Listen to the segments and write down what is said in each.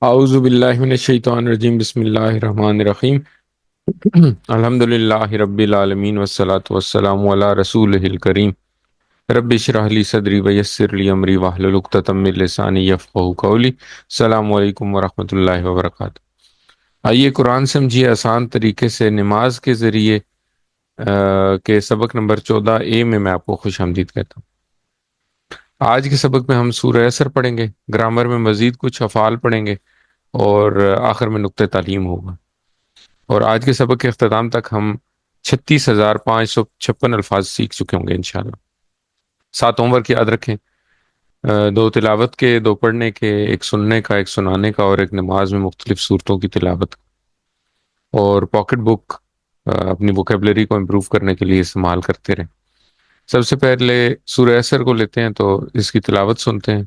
اعوذ باللہ من الشیطان الرجیم، بسم اللہ الرحمن الرحیم۔ الحمد للہ رب العالمین والصلاة والسلام علی رسولہ الکریم۔ رب اشرح لی صدری ویسر لی امری واحلل عقدۃ من لسانی یفقہوا قولی۔ السلام علیکم ورحمۃ اللہ وبرکاتہ۔ آئیے قرآن سمجھیے آسان طریقے سے نماز کے ذریعے کے سبق نمبر 14A میں آپ کو خوش آمدید کہتا ہوں۔ آج کے سبق میں ہم سورہ عصر پڑھیں گے، گرامر میں مزید کچھ افعال پڑھیں گے اور آخر میں نقطہ تعلیم ہوگا۔ اور آج کے سبق کے اختتام تک ہم 36,556 الفاظ سیکھ چکے ہوں گے انشاءاللہ۔ 7 ہوم ورک یاد رکھیں، 2 تلاوت کے، 2 پڑھنے کے، 1 سننے کا، 1 سنانے کا اور 1 نماز میں مختلف صورتوں کی تلاوت۔ اور پاکٹ بک اپنی ووکیبلری کو امپروو کرنے کے لیے استعمال کرتے رہیں۔ سب سے پہلے سورہ عصر کو لیتے ہیں تو اس کی تلاوت سنتے ہیں۔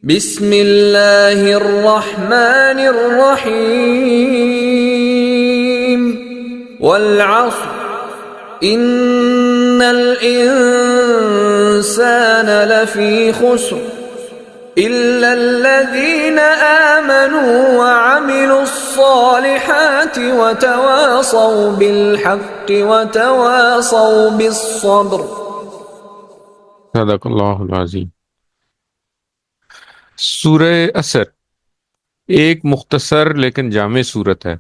بسم اللہ الرحمن الرحیم والعصر ان الانسان لفی خسر الا الذین آمنوا وعملوا الصالحات وتواصوا بالحق وتواصوا بالصبر۔ صدق اللہ العظیم۔ سورہ عصر ایک مختصر لیکن جامع صورت ہے،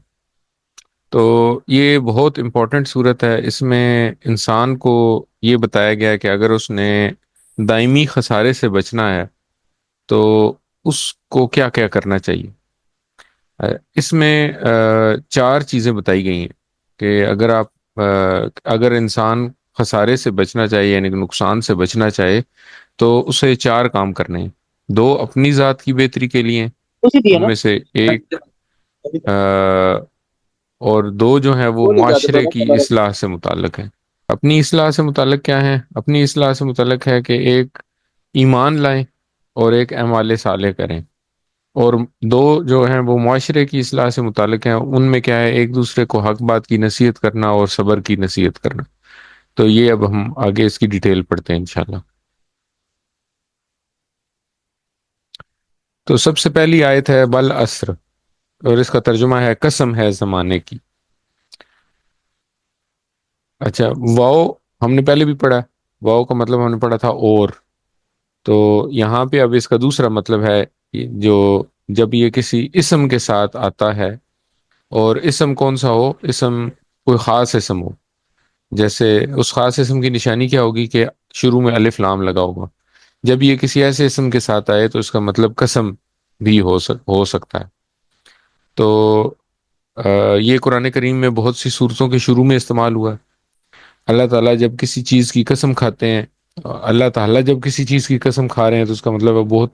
تو یہ بہت امپورٹنٹ صورت ہے۔ اس میں انسان کو یہ بتایا گیا ہے کہ اگر اس نے دائمی خسارے سے بچنا ہے تو اس کو کیا کیا کرنا چاہیے۔ اس میں 4 چیزیں بتائی گئی ہیں کہ اگر انسان خسارے سے بچنا چاہیے یعنی کہ نقصان سے بچنا چاہے تو اسے 4 کام کرنے ہیں۔ 2 اپنی ذات کی بہتری کے لیے، ان میں سے ایک اور 2 جو ہیں وہ معاشرے کی اصلاح سے متعلق ہیں۔ اپنی اصلاح سے متعلق کیا ہیں؟ اپنی اصلاح سے متعلق ہے کہ ایک ایمان لائیں اور ایک اعمال صالح کریں، اور 2 جو ہیں وہ معاشرے کی اصلاح سے متعلق ہیں۔ ان میں کیا ہے؟ ایک دوسرے کو حق بات کی نصیحت کرنا اور صبر کی نصیحت کرنا۔ تو یہ اب ہم آگے اس کی ڈیٹیل پڑھتے ہیں انشاءاللہ۔ تو سب سے پہلی آیت ہے بالعصر، اور اس کا ترجمہ ہے قسم ہے زمانے کی۔ اچھا، واو ہم نے پہلے بھی پڑھا، واو کا مطلب ہم نے پڑھا تھا اور، تو یہاں پہ اب اس کا دوسرا مطلب ہے جو جب یہ کسی اسم کے ساتھ آتا ہے، اور اسم کون سا ہو؟ اسم کوئی خاص اسم ہو، جیسے اس خاص اسم کی نشانی کیا ہوگی کہ شروع میں الف لام لگا ہوگا۔ جب یہ کسی ایسے اسم کے ساتھ آئے تو اس کا مطلب قسم بھی ہو سکتا ہے۔ تو یہ قرآن کریم میں بہت سی صورتوں کے شروع میں استعمال ہوا ہے۔ اللہ تعالیٰ جب کسی چیز کی قسم کھاتے ہیں، اللہ تعالیٰ جب کسی چیز کی قسم کھا رہے ہیں تو اس کا مطلب ہے بہت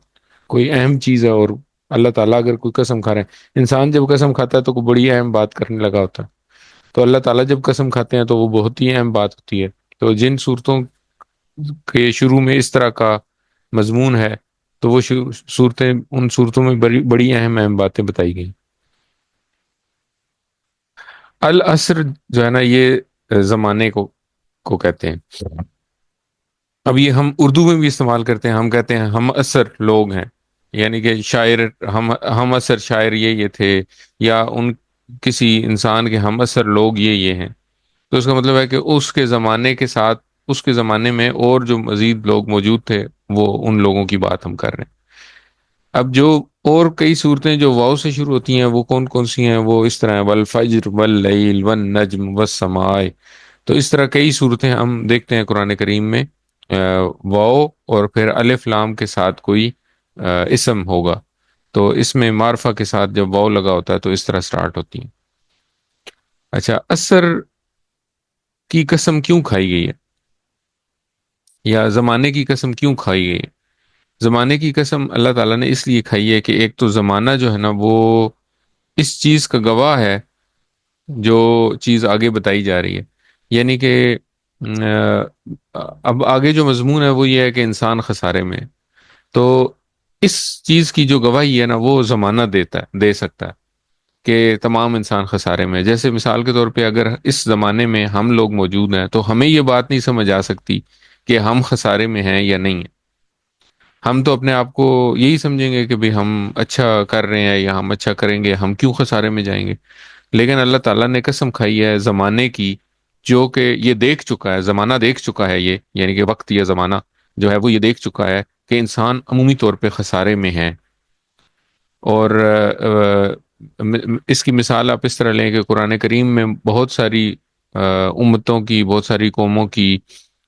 کوئی اہم چیز ہے، اور اللہ تعالیٰ اگر کوئی قسم کھا رہے ہیں، انسان جب قسم کھاتا ہے تو کوئی بڑی اہم بات کرنے لگا ہوتا ہے، تو اللہ تعالیٰ جب قسم کھاتے ہیں تو وہ بہت ہی اہم بات ہوتی ہے۔ تو جن صورتوں کے شروع میں اس طرح کا مضمون ہے تو وہ صورتیں، ان صورتوں میں بڑی اہم باتیں بتائی گئی۔ العصر جو ہے نا، یہ زمانے کو کہتے ہیں۔ اب یہ ہم اردو میں بھی استعمال کرتے ہیں، ہم کہتے ہیں ہم عصر لوگ ہیں، یعنی کہ شاعر ہم عصر شاعر یہ تھے، یا کسی انسان کے ہم عصر لوگ یہ ہیں، تو اس کا مطلب ہے کہ اس کے زمانے کے ساتھ، اس کے زمانے میں اور جو مزید لوگ موجود تھے وہ ان لوگوں کی بات ہم کر رہے ہیں۔ اب جو اور کئی صورتیں جو واو سے شروع ہوتی ہیں وہ کون کون سی ہیں؟ وہ اس طرح ہیں، والفجر واللیل والنجم والسماء۔ تو اس طرح کئی صورتیں ہم دیکھتے ہیں قرآن کریم میں واو اور پھر الف لام کے ساتھ کوئی اسم ہوگا، تو اس میں معرفہ کے ساتھ جب واو لگا ہوتا ہے تو اس طرح سٹارٹ ہوتی ہیں۔ اچھا، عصر کی قسم کیوں کھائی گئی ہے، یا زمانے کی قسم کیوں کھائی گئی ہے؟ زمانے کی قسم اللہ تعالیٰ نے اس لیے کھائی ہے کہ ایک تو زمانہ جو ہے نا وہ اس چیز کا گواہ ہے جو چیز آگے بتائی جا رہی ہے، یعنی کہ اب آگے جو مضمون ہے وہ یہ ہے کہ انسان خسارے میں ہے، تو اس چیز کی جو گواہی ہے نا وہ زمانہ دے سکتا ہے کہ تمام انسان خسارے میں ہے۔ جیسے مثال کے طور پہ اگر اس زمانے میں ہم لوگ موجود ہیں تو ہمیں یہ بات نہیں سمجھ آ سکتی کہ ہم خسارے میں ہیں یا نہیں ہیں۔ ہم تو اپنے آپ کو یہی سمجھیں گے کہ بھئی ہم اچھا کر رہے ہیں یا ہم اچھا کریں گے، ہم کیوں خسارے میں جائیں گے؟ لیکن اللہ تعالیٰ نے قسم کھائی ہے زمانے کی، جو کہ یہ دیکھ چکا ہے، زمانہ دیکھ چکا ہے، یہ یعنی کہ وقت یا زمانہ جو ہے وہ یہ دیکھ چکا ہے کہ انسان عمومی طور پہ خسارے میں ہے۔ اور اس کی مثال آپ اس طرح لیں کہ قرآن کریم میں بہت ساری امتوں کی، بہت ساری قوموں کی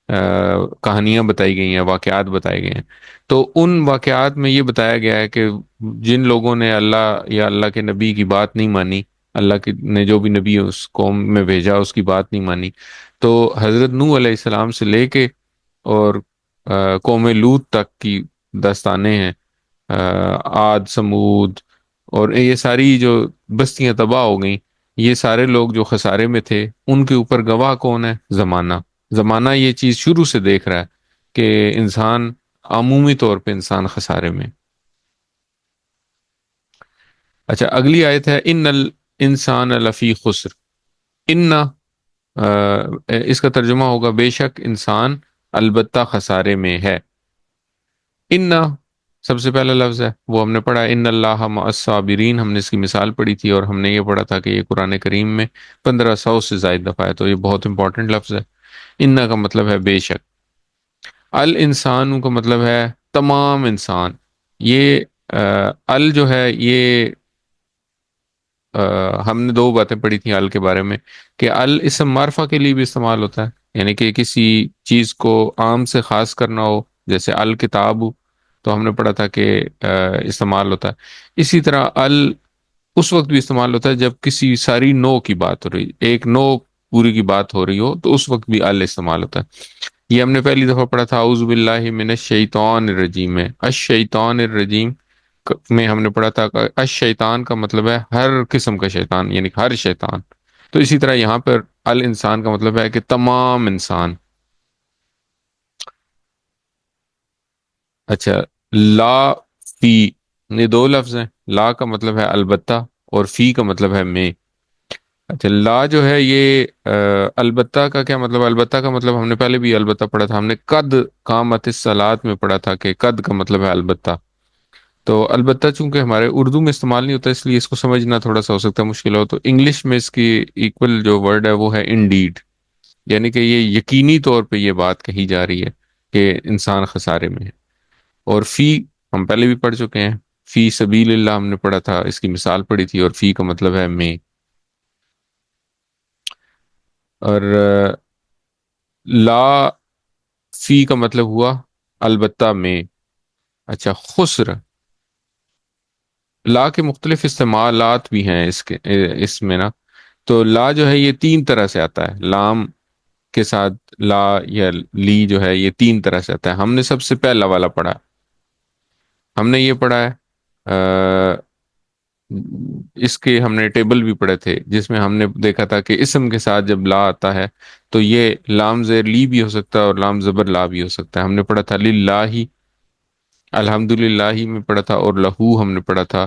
کہانیاں بتائی گئی ہیں، واقعات بتائے گئے ہیں۔ تو ان واقعات میں یہ بتایا گیا ہے کہ جن لوگوں نے اللہ یا اللہ کے نبی کی بات نہیں مانی، اللہ کے نے جو بھی نبی اس قوم میں بھیجا اس کی بات نہیں مانی، تو حضرت نوح علیہ السلام سے لے کے اور قوم لوط تک کی داستانیں ہیں، عاد، سمود، اور یہ ساری جو بستیاں تباہ ہو گئیں، یہ سارے لوگ جو خسارے میں تھے ان کے اوپر گواہ کون ہے؟ زمانہ۔ زمانہ یہ چیز شروع سے دیکھ رہا ہے کہ انسان عمومی طور پہ انسان خسارے میں۔ اچھا، اگلی آیت ہے ان الانسان لفی خسر۔ ان اس کا ترجمہ ہوگا بے شک انسان البتہ خسارے میں ہے۔ ان سب سے پہلا لفظ ہے وہ ہم نے پڑھا ان اللہ مع الصابرین، ہم نے اس کی مثال پڑھی تھی، اور ہم نے یہ پڑھا تھا کہ یہ قرآن کریم میں 1500 سے زائد دفعہ ہے، تو یہ بہت امپورٹنٹ لفظ ہے۔ ان کا مطلب ہے بے شک، الانسان کا مطلب ہے تمام انسان۔ یہ ال جو ہے یہ ہم نے دو باتیں پڑھی تھیں ال کے بارے میں، کہ ال اسم معرفہ کے لیے بھی استعمال ہوتا ہے، یعنی کہ کسی چیز کو عام سے خاص کرنا ہو، جیسے الکتاب، تو ہم نے پڑھا تھا کہ استعمال ہوتا ہے۔ اسی طرح ال اس وقت بھی استعمال ہوتا ہے جب کسی ساری نو کی بات ہو رہی، ایک نو پوری کی بات ہو رہی ہو، تو اس وقت بھی ال استعمال ہوتا ہے۔ یہ ہم نے پہلی دفعہ پڑھا تھا اعوذ باللہ من الشیطان الرجیم میں، الشیطان الرجیم میں ہم نے پڑھا تھا کہ الشیطان کا مطلب ہے ہر قسم کا شیطان، یعنی کہ ہر شیطان۔ تو اسی طرح یہاں پر الانسان کا مطلب ہے کہ تمام انسان۔ اچھا، لا، فی، یہ دو لفظ ہیں۔ لا کا مطلب ہے البتہ، اور فی کا مطلب ہے میں۔ اچھا، لا جو ہے یہ البتہ کا کیا مطلب؟ البتہ کا مطلب ہم نے پہلے بھی البتہ پڑھا تھا، ہم نے قد قامت الصلاۃ میں پڑھا تھا کہ قد کا مطلب ہے البتہ۔ تو البتہ چونکہ ہمارے اردو میں استعمال نہیں ہوتا، اس لیے اس کو سمجھنا تھوڑا سا ہو سکتا ہے مشکل ہو، تو انگلش میں اس کی ایکول جو ورڈ ہے وہ ہے انڈیڈ، یعنی کہ یہ یقینی طور پہ یہ بات کہی جا رہی ہے کہ انسان خسارے میں ہے۔ اور فی ہم پہلے بھی پڑھ چکے ہیں، فی سبیل اللہ ہم نے پڑھا تھا، اس کی مثال پڑھی تھی، اور فی کا مطلب ہے میں۔ اور لا، فی کا مطلب ہوا البتہ میں۔ اچھا، خسر، لا کے مختلف استعمالات بھی ہیں اس میں نا، تو لا جو ہے یہ تین طرح سے آتا ہے، لام کے ساتھ لا یا لی جو ہے یہ تین طرح سے آتا ہے۔ ہم نے سب سے پہلا والا پڑھا، ہم نے یہ پڑھا ہے اس کے ہم نے ٹیبل بھی پڑھے تھے، جس میں ہم نے دیکھا تھا کہ اسم کے ساتھ جب لا آتا ہے تو یہ لام زیر لی بھی ہو سکتا ہے اور لام زبر لا بھی ہو سکتا ہے۔ ہم نے پڑھا تھا للہ، الحمد للہ میں پڑھا تھا، اور لہو ہم نے پڑھا تھا،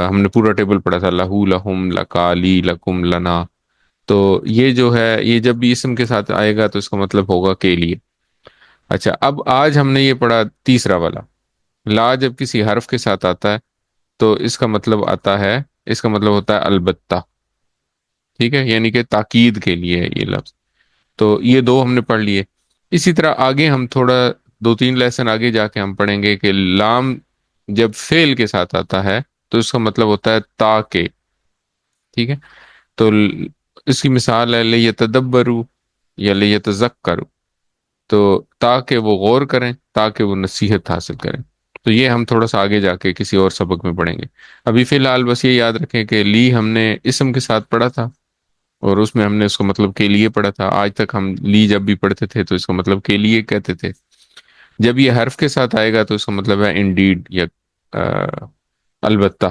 ہم نے پورا ٹیبل پڑھا تھا، لہو، لہم، لکا، لی، لکم، لنا۔ تو یہ جو ہے یہ جب بھی اسم کے ساتھ آئے گا تو اس کا مطلب ہوگا کے لیے۔ اچھا، اب آج ہم نے یہ پڑھا تیسرا والا، لا جب کسی حرف کے ساتھ آتا ہے تو اس کا مطلب آتا ہے، اس کا مطلب ہوتا ہے البتہ، ٹھیک ہے، یعنی کہ تاکید کے لیے ہے یہ لفظ۔ تو یہ دو ہم نے پڑھ لیے۔ اسی طرح آگے ہم تھوڑا دو تین لیسن آگے جا کے ہم پڑھیں گے کہ لام جب فعل کے ساتھ آتا ہے تو اس کا مطلب ہوتا ہے تاکہ، ٹھیک ہے۔ تو اس کی مثال ہے لیتدبروا یا لیتذکروا، تو تاکہ وہ غور کریں، تاکہ وہ نصیحت حاصل کریں۔ تو یہ ہم تھوڑا سا آگے جا کے کسی اور سبق میں پڑھیں گے۔ ابھی فی الحال بس یہ یاد رکھیں کہ لی ہم نے اسم کے ساتھ پڑھا تھا، اور اس میں ہم نے اس کا مطلب کے لیے پڑھا تھا۔ آج تک ہم لی جب بھی پڑھتے تھے تو اس کا مطلب کے لیے کہتے تھے۔ جب یہ حرف کے ساتھ آئے گا تو اس کا مطلب ہے انڈیڈ یا البتہ۔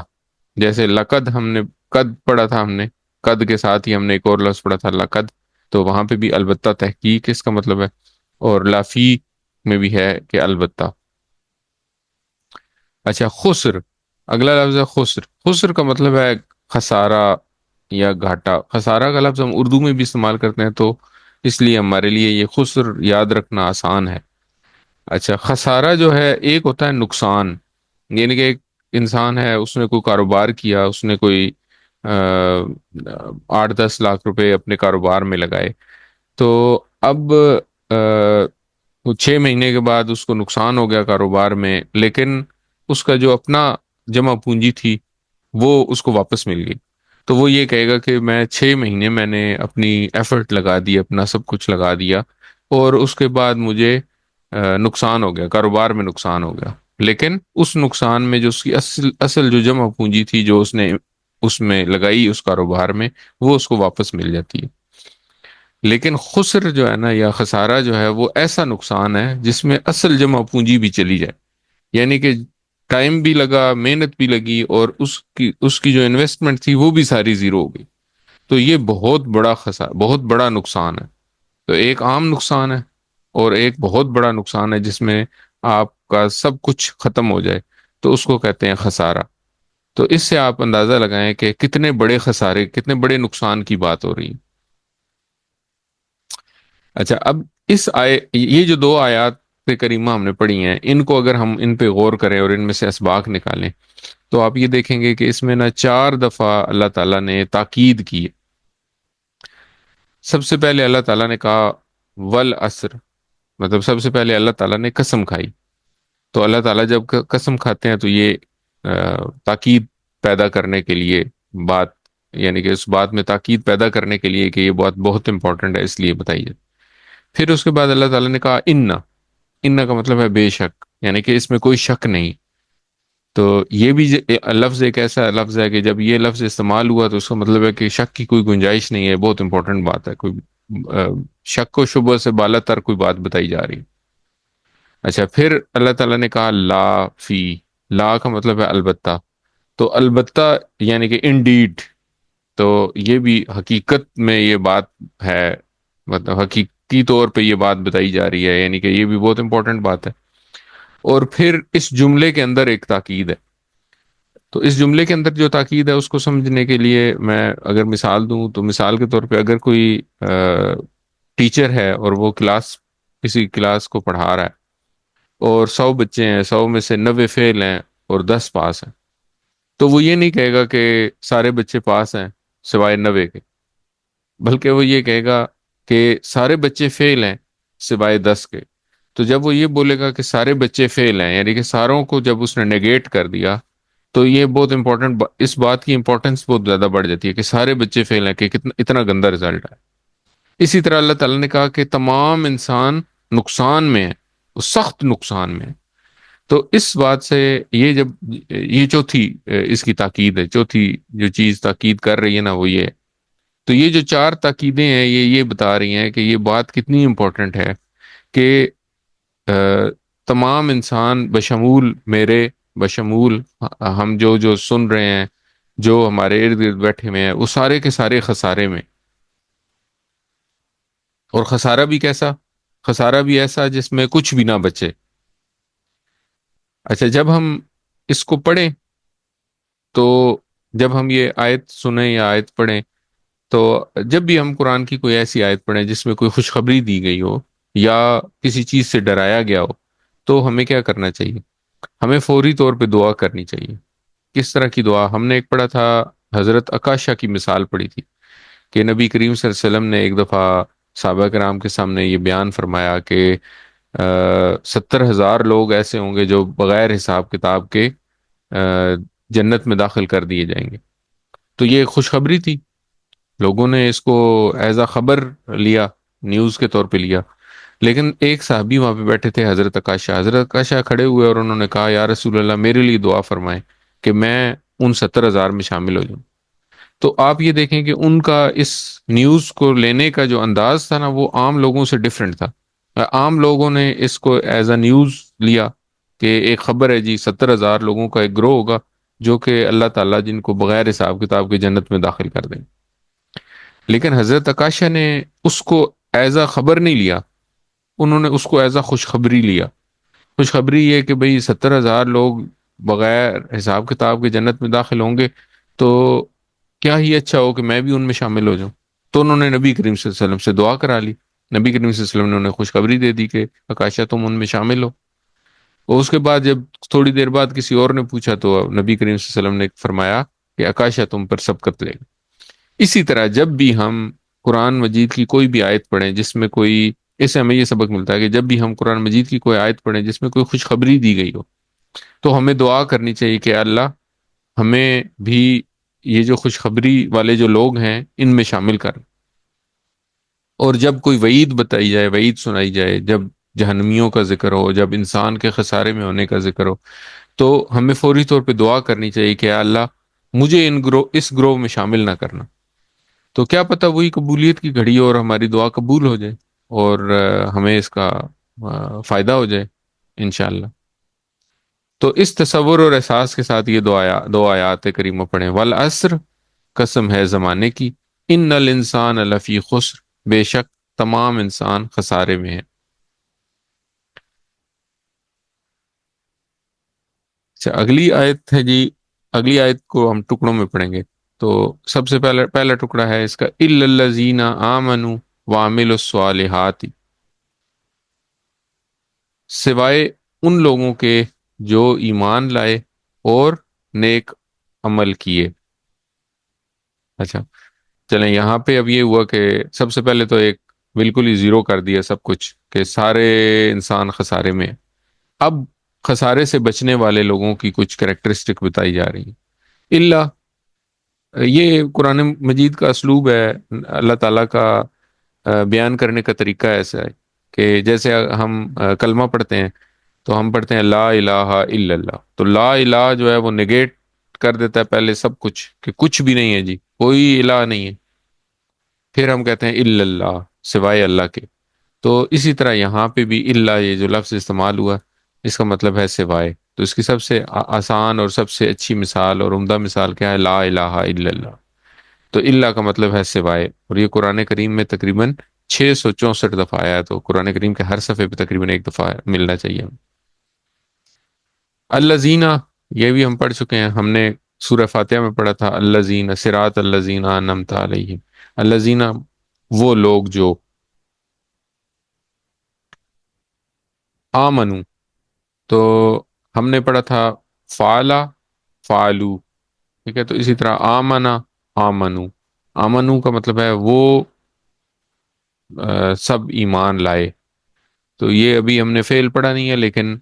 جیسے لقد ہم نے قد پڑھا تھا، ہم نے قد کے ساتھ ہی ہم نے ایک اور لفظ پڑھا تھا لقد، تو وہاں پہ بھی البتہ تحقیق اس کا مطلب ہے، اور لافی میں بھی ہے کہ البتہ۔ اچھا، خسر، اگلا لفظ ہے خسر۔ خسر کا مطلب ہے خسارہ یا گھاٹا۔ خسارہ کا لفظ ہم اردو میں بھی استعمال کرتے ہیں، تو اس لیے ہمارے لیے یہ خسر یاد رکھنا آسان ہے۔ اچھا، خسارہ جو ہے ایک ہوتا ہے نقصان، یعنی کہ ایک انسان ہے، اس نے کوئی کاروبار کیا، اس نے کوئی 8-10 لاکھ روپے اپنے کاروبار میں لگائے، تو اب وہ 6 مہینے کے بعد اس کو نقصان ہو گیا کاروبار میں، لیکن اس کا جو اپنا جمع پونجی تھی وہ اس کو واپس مل گئی، تو وہ یہ کہے گا کہ میں 6 مہینے میں نے اپنی ایفرٹ لگا دی، اپنا سب کچھ لگا دیا، اور اس کے بعد مجھے نقصان ہو گیا، کاروبار میں نقصان ہو گیا، لیکن اس نقصان میں جو اس کی اصل اصل جو جمع پونجی تھی جو اس نے اس میں لگائی اس کاروبار میں، وہ اس کو واپس مل جاتی ہے۔ لیکن خسر جو ہے نا، یا خسارہ جو ہے، وہ ایسا نقصان ہے جس میں اصل جمع پونجی بھی چلی جائے، یعنی کہ ٹائم بھی لگا، محنت بھی لگی، اور اس کی جو انویسٹمنٹ تھی وہ بھی ساری زیرو ہو گئی، تو یہ بہت بڑا خسارہ، بہت بڑا نقصان ہے۔ تو ایک عام نقصان ہے، اور ایک بہت بڑا نقصان ہے جس میں آپ کا سب کچھ ختم ہو جائے، تو اس کو کہتے ہیں خسارہ۔ تو اس سے آپ اندازہ لگائیں کہ کتنے بڑے خسارے، کتنے بڑے نقصان کی بات ہو رہی ہے۔ اچھا، اب یہ جو دو آیات کریمہ ہم نے پڑھی ہیں، ان کو اگر ہم ان پہ غور کریں اور ان میں سے اسباق نکالیں، تو آپ یہ دیکھیں گے کہ اس میں نا 4 دفعہ اللہ تعالیٰ نے تاکید کی ہے۔ سب سے پہلے اللہ تعالیٰ نے کہا والعصر، مطلب سب سے پہلے اللہ تعالیٰ نے قسم کھائی، تو اللہ تعالیٰ جب قسم کھاتے ہیں تو یہ تاکید پیدا کرنے کے لیے بات، یعنی کہ اس بات میں تاکید پیدا کرنے کے لیے کہ یہ بات بہت امپورٹنٹ ہے، اس لیے بتائیے۔ پھر اس کے بعد اللہ تعالیٰ نے کہا ان کا مطلب ہے بے شک، یعنی کہ اس میں کوئی شک نہیں۔ تو یہ بھی لفظ ایک ایسا لفظ ہے کہ جب یہ لفظ استعمال ہوا تو اس کا مطلب ہے کہ شک کی کوئی گنجائش نہیں ہے، بہت امپورٹنٹ بات ہے، کوئی شک و شبہ سے بالا تر کوئی بات بتائی جا رہی ہے۔ اچھا، پھر اللہ تعالیٰ نے کہا لا فی، لا کا مطلب ہے البتہ، تو البتہ یعنی کہ انڈیڈ، تو یہ بھی حقیقت میں یہ بات ہے، مطلب حقیقی طور پہ یہ بات بتائی جا رہی ہے، یعنی کہ یہ بھی بہت امپورٹنٹ بات ہے۔ اور پھر اس جملے کے اندر ایک تاکید ہے، تو اس جملے کے اندر جو تاکید ہے اس کو سمجھنے کے لیے میں اگر مثال دوں، تو مثال کے طور پہ اگر کوئی ٹیچر ہے اور وہ کسی کلاس کو پڑھا رہا ہے، اور 100 بچے ہیں، 100 میں سے 90 فیل ہیں اور 10 پاس ہیں، تو وہ یہ نہیں کہے گا کہ سارے بچے پاس ہیں سوائے 90 کے، بلکہ وہ یہ کہے گا کہ سارے بچے فیل ہیں سوائے 10 کے۔ تو جب وہ یہ بولے گا کہ سارے بچے فیل ہیں، یعنی کہ ساروں کو جب اس نے نیگیٹ کر دیا، تو یہ بہت امپورٹنٹ، اس بات کی امپورٹنس بہت زیادہ بڑھ جاتی ہے کہ سارے بچے فیل ہیں، کہ کتنا اتنا گندا رزلٹ ہے۔ اسی طرح اللہ تعالیٰ نے کہا کہ تمام انسان نقصان میں ہے، وہ سخت نقصان میں ہے۔ تو اس بات سے یہ چوتھی اس کی تاکید ہے، چوتھی جو چیز تاکید کر رہی ہے نا وہ یہ ہے۔ تو یہ جو 4 تاکیدیں ہیں یہ بتا رہی ہیں کہ یہ بات کتنی امپورٹنٹ ہے کہ تمام انسان بشمول میرے، بشمول ہم جو سن رہے ہیں، جو ہمارے ارد گرد بیٹھے ہوئے ہیں، وہ سارے کے سارے خسارے میں۔ اور خسارہ بھی کیسا؟ خسارہ بھی ایسا جس میں کچھ بھی نہ بچے۔ اچھا، جب ہم اس کو پڑھیں، تو جب ہم یہ آیت سنیں یا آیت پڑھیں، تو جب بھی ہم قرآن کی کوئی ایسی آیت پڑھیں جس میں کوئی خوشخبری دی گئی ہو یا کسی چیز سے ڈرایا گیا ہو، تو ہمیں کیا کرنا چاہیے؟ ہمیں فوری طور پہ دعا کرنی چاہیے۔ کس طرح کی دعا؟ ہم نے ایک پڑھا تھا، حضرت عکاشہ کی مثال پڑھی تھی کہ نبی کریم صلی اللہ علیہ وسلم نے ایک دفعہ صحابہ کرام کے سامنے یہ بیان فرمایا کہ 70,000 لوگ ایسے ہوں گے جو بغیر حساب کتاب کے جنت میں داخل کر دیے جائیں گے۔ تو یہ خوشخبری تھی، لوگوں نے اس کو ایز اے خبر لیا، نیوز کے طور پہ لیا، لیکن ایک صحابی وہاں پہ بیٹھے تھے، حضرت عکاشہ کھڑے ہوئے اور انہوں نے کہا یا رسول اللہ میرے لیے دعا فرمائیں کہ میں ان 70,000 میں شامل ہو جاؤں۔ تو آپ یہ دیکھیں کہ ان کا اس نیوز کو لینے کا جو انداز تھا نا، وہ عام لوگوں سے ڈیفرنٹ تھا۔ عام لوگوں نے اس کو ایز اے نیوز لیا کہ ایک خبر ہے جی، 70,000 لوگوں کا ایک گروہ ہوگا جو کہ اللہ تعالیٰ جن کو بغیر حساب کتاب کے جنت میں داخل کر دیں۔ لیکن حضرت عکاشہ نے اس کو ایز اے خبر نہیں لیا، انہوں نے اس کو ایز اے خوشخبری لیا۔ خوشخبری یہ کہ بھئی 70,000 لوگ بغیر حساب کتاب کے جنت میں داخل ہوں گے، تو کیا ہی اچھا ہو کہ میں بھی ان میں شامل ہو جاؤں۔ تو انہوں نے نبی کریم صلی اللہ علیہ وسلم سے دعا کرا لی۔ نبی کریم صلی اللہ علیہ وسلم نے انہیں خوشخبری دے دی کہ عکاشہ تم ان میں شامل ہو. اور اس کے بعد جب تھوڑی دیر بعد کسی اور نے پوچھا تو نبی کریم صلی اللہ علیہ وسلم نے فرمایا کہ عکاشہ تم پر سبقت لے گا. اسی طرح جب بھی ہم قرآن مجید کی کوئی بھی آیت پڑھیں جس میں کوئی، اس سے ہمیں یہ سبق ملتا ہے کہ جب بھی ہم قرآن مجید کی کوئی آیت پڑھیں جس میں کوئی خوشخبری دی گئی ہو تو ہمیں دعا کرنی چاہیے کہ اللہ ہمیں بھی یہ جو خوشخبری والے جو لوگ ہیں ان میں شامل کر. اور جب کوئی وعید بتائی جائے، وعید سنائی جائے، جب جہنمیوں کا ذکر ہو، جب انسان کے خسارے میں ہونے کا ذکر ہو، تو ہمیں فوری طور پہ دعا کرنی چاہیے کہ یا اللہ مجھے اس گروہ میں شامل نہ کرنا. تو کیا پتہ وہی قبولیت کی گھڑی اور ہماری دعا قبول ہو جائے اور ہمیں اس کا فائدہ ہو جائے انشاءاللہ. تو اس تصور اور احساس کے ساتھ یہ دو آیات کریمہ پڑھیں. والعصر، قسم ہے زمانے کی، ان الانسان لفی خسر، بے شک تمام انسان خسارے میں ہیں. اچھا، اگلی آیت ہے جی، اگلی آیت کو ہم ٹکڑوں میں پڑھیں گے. تو سب سے پہلا ٹکڑا ہے اس کا الا الذین آمنوا وعملوا الصالحات، سوائے ان لوگوں کے جو ایمان لائے اور نیک عمل کیے. اچھا چلیں، یہاں پہ اب یہ ہوا کہ سب سے پہلے تو ایک بالکل ہی زیرو کر دیا سب کچھ کہ سارے انسان خسارے میں ہیں. اب خسارے سے بچنے والے لوگوں کی کچھ کریکٹرسٹک بتائی جا رہی ہیں. اللہ، یہ قرآن مجید کا اسلوب ہے، اللہ تعالیٰ کا بیان کرنے کا طریقہ ایسا ہے کہ جیسے ہم کلمہ پڑھتے ہیں تو ہم پڑھتے ہیں لا الہ الا اللہ، تو لا الہ جو ہے وہ نگیٹ کر دیتا ہے پہلے سب کچھ کہ کچھ بھی نہیں ہے جی، کوئی الہ نہیں ہے. پھر ہم کہتے ہیں الا اللہ، سوائے اللہ کے. تو اسی طرح یہاں پہ بھی اللہ، یہ جو لفظ استعمال ہوا اس کا مطلب ہے سوائے. تو اس کی سب سے آسان اور سب سے اچھی مثال اور عمدہ مثال کیا ہے؟ لا الہ الا اللہ. تو اللہ کا مطلب ہے سوائے، اور یہ قرآن کریم میں تقریباً 664 دفعہ آیا ہے. تو قرآن کریم کے ہر صفحے پہ تقریباً ایک دفعہ ملنا چاہیے ہم. الذین، یہ بھی ہم پڑھ چکے ہیں، ہم نے سورہ فاتحہ میں پڑھا تھا الذین صراط الذین انعمت علیہم. الذین، وہ لوگ جو آمنو، تو ہم نے پڑھا تھا فعلا فعلو، ٹھیک ہے. تو اسی طرح آمنا آمنو، آمنو کا مطلب ہے وہ سب ایمان لائے. تو یہ ابھی ہم نے فعل پڑھا نہیں ہے، لیکن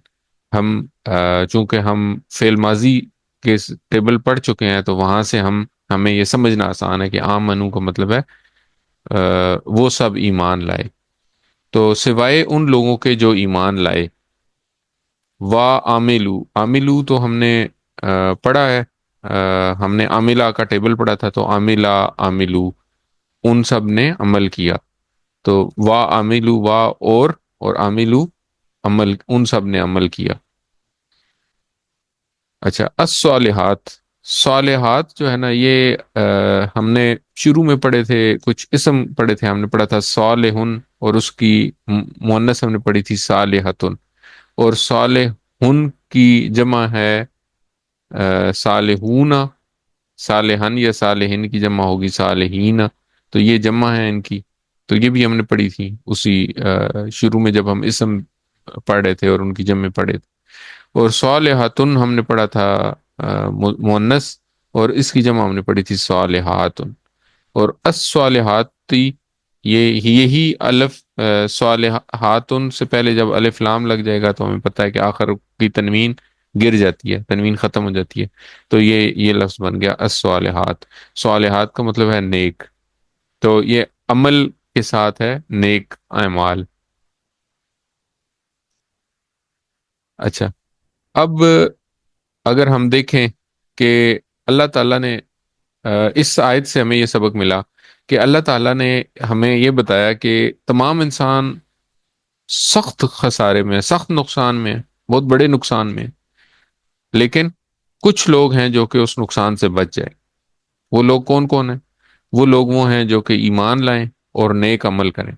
ہم چونکہ ہم فعل ماضی کے ٹیبل پڑھ چکے ہیں تو وہاں سے ہمیں یہ سمجھنا آسان ہے کہ آمنو کا مطلب ہے وہ سب ایمان لائے. تو سوائے ان لوگوں کے جو ایمان لائے. وا عاملو، عاملو تو ہم نے پڑھا ہے، ہم نے عاملہ کا ٹیبل پڑھا تھا. تو عاملہ عاملو، ان سب نے عمل کیا. تو وا عاملو، وا اور عاملو عمل، ان سب نے عمل کیا. اچھا، الصالحات، صالحات جو ہے نا یہ ہم نے شروع میں پڑھے تھے، کچھ اسم پڑھے تھے. ہم نے پڑھا تھا صالحن، اور اس کی مؤنث ہم نے پڑھی تھی صالحتن. اور صالحن کی جمع ہے صالحون. صالحن یا صالحین کی جمع ہوگی صالحین. تو یہ جمع ہے ان کی. تو یہ بھی ہم نے پڑھی تھی اسی شروع میں جب ہم اسم پڑھ رہے تھے اور ان کی جمع پڑھے تھے. اور صالحاتن ہم نے پڑھا تھا مؤنث، اور اس کی جمع ہم نے پڑھی تھی صالحاتن. اور الصالحاتی، یہی الف صالحاتن سے پہلے جب الف لام لگ جائے گا تو ہمیں پتہ ہے کہ آخر کی تنوین گر جاتی ہے، تنوین ختم ہو جاتی ہے. تو یہ لفظ بن گیا الصالحات. صالحات کا مطلب ہے نیک. تو یہ عمل کے ساتھ ہے نیک اعمال. اچھا، اب اگر ہم دیکھیں کہ اللہ تعالیٰ نے اس آیت سے ہمیں یہ سبق ملا کہ اللہ تعالیٰ نے ہمیں یہ بتایا کہ تمام انسان سخت خسارے میں، سخت نقصان میں، بہت بڑے نقصان میں، لیکن کچھ لوگ ہیں جو کہ اس نقصان سے بچ جائے. وہ لوگ کون کون ہیں؟ وہ لوگ وہ ہیں جو کہ ایمان لائیں اور نیک عمل کریں.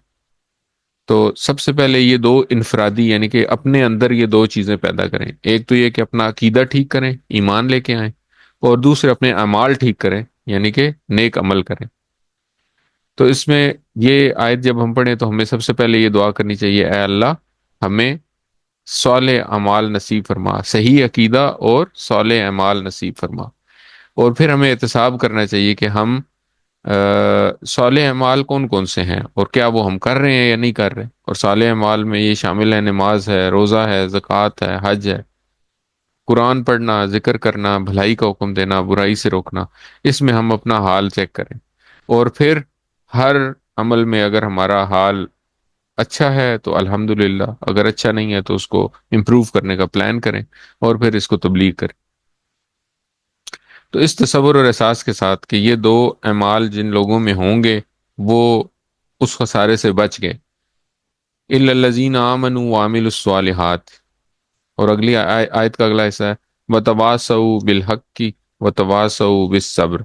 تو سب سے پہلے یہ دو انفرادی، یعنی کہ اپنے اندر یہ دو چیزیں پیدا کریں. ایک تو یہ کہ اپنا عقیدہ ٹھیک کریں، ایمان لے کے آئیں، اور دوسرے اپنے اعمال ٹھیک کریں، یعنی کہ نیک عمل کریں. تو اس میں یہ آیت جب ہم پڑھیں تو ہمیں سب سے پہلے یہ دعا کرنی چاہیے، اے اللہ ہمیں صالح اعمال نصیب فرما، صحیح عقیدہ اور صالح اعمال نصیب فرما۔ اور پھر ہمیں احتساب کرنا چاہیے کہ ہم صالح اعمال کون کون سے ہیں اور کیا وہ ہم کر رہے ہیں یا نہیں کر رہے۔ اور صالح اعمال میں یہ شامل ہے نماز ہے، روزہ ہے، زکوٰۃ ہے، حج ہے، قرآن پڑھنا، ذکر کرنا، بھلائی کا حکم دینا، برائی سے روکنا۔ اس میں ہم اپنا حال چیک کریں، اور پھر ہر عمل میں اگر ہمارا حال اچھا ہے تو الحمدللہ، اگر اچھا نہیں ہے تو اس کو امپروو کرنے کا پلان کریں اور پھر اس کو تبلیغ کریں۔ تو اس تصور اور احساس کے ساتھ کہ یہ دو اعمال جن لوگوں میں ہوں گے وہ اس خسارے سے بچ گئے، الا الذین آمنوا وعملوا الصالحات۔ اور اگلی آیت کا اگلا حصہ ہے وتواصوا بالحق وتواصوا بالصبر،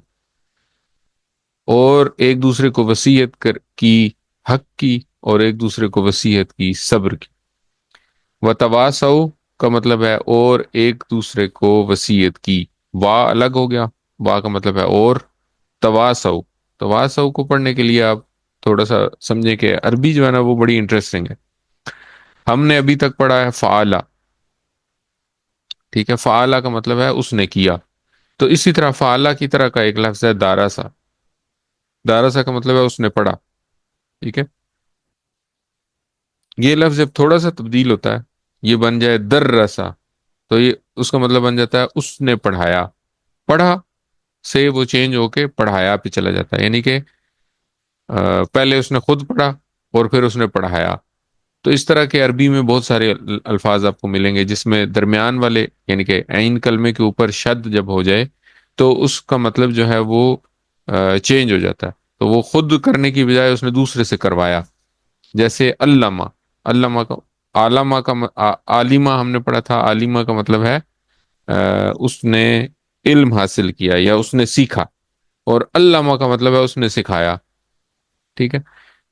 اور ایک دوسرے کو وصیت کی حق کی اور ایک دوسرے کو وصیت کی صبر کی۔ وتواصوا کا مطلب ہے اور ایک دوسرے کو وصیت کی، وا الگ ہو گیا، وا کا مطلب ہے اور، تواصوا، تواصوا کو پڑھنے کے لیے آپ تھوڑا سا سمجھیں کہ عربی جو ہے نا وہ بڑی انٹرسٹنگ ہے۔ ہم نے ابھی تک پڑھا ہے فعلا، ٹھیک ہے، فعلا کا مطلب ہے اس نے کیا، تو اسی طرح فعلا کی طرح کا ایک لفظ ہے دارسا، دارسا کا مطلب ہے اس نے پڑھا، ٹھیک ہے۔ یہ لفظ جب تھوڑا سا تبدیل ہوتا ہے، یہ بن جائے درسا، تو یہ اس کا مطلب بن جاتا ہے اس نے پڑھایا، پڑھا سے وہ چینج ہو کے پڑھایا پہ چلا جاتا ہے، یعنی کہ پہلے اس نے خود پڑھا اور پھر اس نے پڑھایا۔ تو اس طرح کے عربی میں بہت سارے الفاظ آپ کو ملیں گے جس میں درمیان والے یعنی کہ عین کلمے کے اوپر شد جب ہو جائے تو اس کا مطلب جو ہے وہ چینج ہو جاتا ہے، تو وہ خود کرنے کی بجائے اس نے دوسرے سے کروایا۔ جیسے علامہ، علامہ کا، عالمہ کا عالمہ ہم نے پڑھا تھا، عالمہ کا مطلب ہے اس نے علم حاصل کیا یا اس نے سیکھا، اور علامہ کا مطلب ہے اس نے سکھایا، ٹھیک ہے۔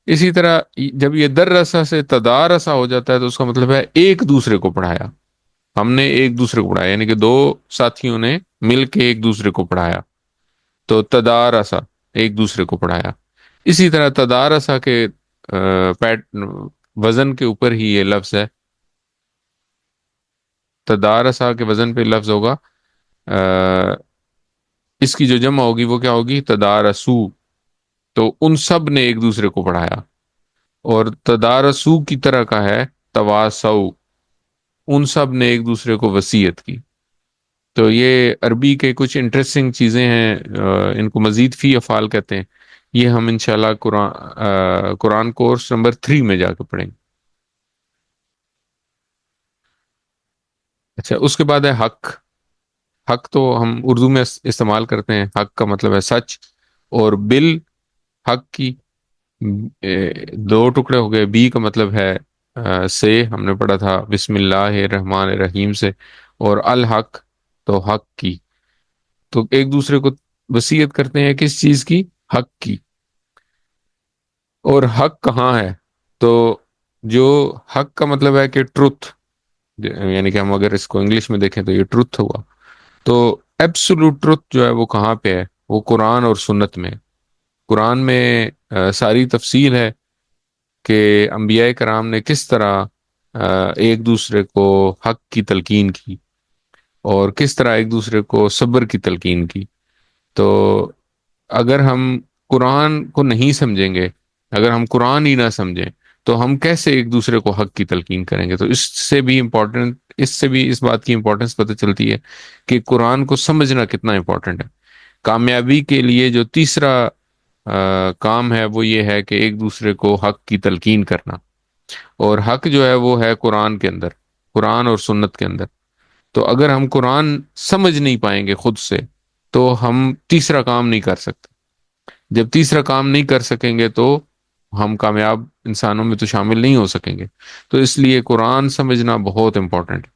اسی طرح جب یہ درسا سے تدارسا ہو جاتا ہے تو اس کا مطلب ہے ایک دوسرے کو پڑھایا، ہم نے ایک دوسرے کو پڑھایا، یعنی کہ دو ساتھیوں نے مل کے ایک دوسرے کو پڑھایا، تو تدارسا ایک دوسرے کو پڑھایا۔ اسی طرح تدارسا کے وزن کے اوپر ہی یہ لفظ ہے، تدارسا کے وزن پہ لفظ ہوگا، اس کی جو جمع ہوگی وہ کیا ہوگی، تدارسو، تو ان سب نے ایک دوسرے کو پڑھایا۔ اور تدارسو کی طرح کا ہے تواسو، ان سب نے ایک دوسرے کو وصیت کی۔ تو یہ عربی کے کچھ انٹرسٹنگ چیزیں ہیں، ان کو مزید فی افعال کہتے ہیں۔ یہ ہم انشاءاللہ قرآن کورس نمبر 3 میں جا کے پڑھیں گے۔ اچھا، اس کے بعد ہے حق۔ حق تو ہم اردو میں استعمال کرتے ہیں، حق کا مطلب ہے سچ، اور بل حق کی دو ٹکڑے ہو گئے، بی کا مطلب ہے سے، ہم نے پڑھا تھا بسم اللہ الرحمن الرحیم سے، اور الحق تو حق کی، تو ایک دوسرے کو وصیت کرتے ہیں کس چیز کی، حق کی۔ اور حق کہاں ہے، تو جو حق کا مطلب ہے کہ ٹروتھ، یعنی کہ ہم اگر اس کو انگلش میں دیکھیں تو یہ ٹروتھ ہوا، تو ایبسولوٹ ٹروتھ جو ہے وہ کہاں پہ ہے، وہ قرآن اور سنت میں۔ قرآن میں ساری تفصیل ہے کہ انبیاء کرام نے کس طرح ایک دوسرے کو حق کی تلقین کی اور کس طرح ایک دوسرے کو صبر کی تلقین کی۔ تو اگر ہم قرآن کو نہیں سمجھیں گے، اگر ہم قرآن ہی نہ سمجھیں تو ہم کیسے ایک دوسرے کو حق کی تلقین کریں گے؟ تو اس سے بھی امپورٹنٹ، اس سے بھی اس بات کی امپورٹنس پتہ چلتی ہے کہ قرآن کو سمجھنا کتنا امپورٹنٹ ہے۔ کامیابی کے لیے جو تیسرا کام ہے وہ یہ ہے کہ ایک دوسرے کو حق کی تلقین کرنا، اور حق جو ہے وہ ہے قرآن کے اندر، قرآن اور سنت کے اندر۔ تو اگر ہم قرآن سمجھ نہیں پائیں گے خود سے تو ہم تیسرا کام نہیں کر سکتے، جب تیسرا کام نہیں کر سکیں گے تو ہم کامیاب انسانوں میں تو شامل نہیں ہو سکیں گے۔ تو اس لیے قرآن سمجھنا بہت امپورٹنٹ ہے۔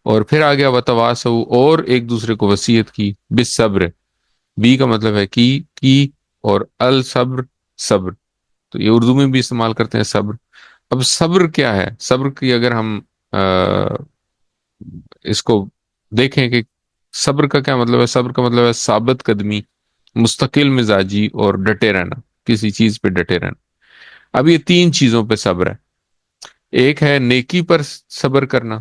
اور پھر آ گیا وتواصوا، اور ایک دوسرے کو وصیت کی، بالصبر، بی کا مطلب ہے کی، اور الصبر صبر، تو یہ اردو میں بھی استعمال کرتے ہیں صبر۔ اب صبر کیا ہے، صبر کی اگر ہم اس کو دیکھیں کہ صبر کا کیا مطلب ہے، صبر کا مطلب ہے ثابت قدمی، مستقل مزاجی اور ڈٹے رہنا، کسی چیز پہ ڈٹے رہنا. اب یہ تین چیزوں پہ صبر ہے. ایک ہے نیکی پر صبر کرنا،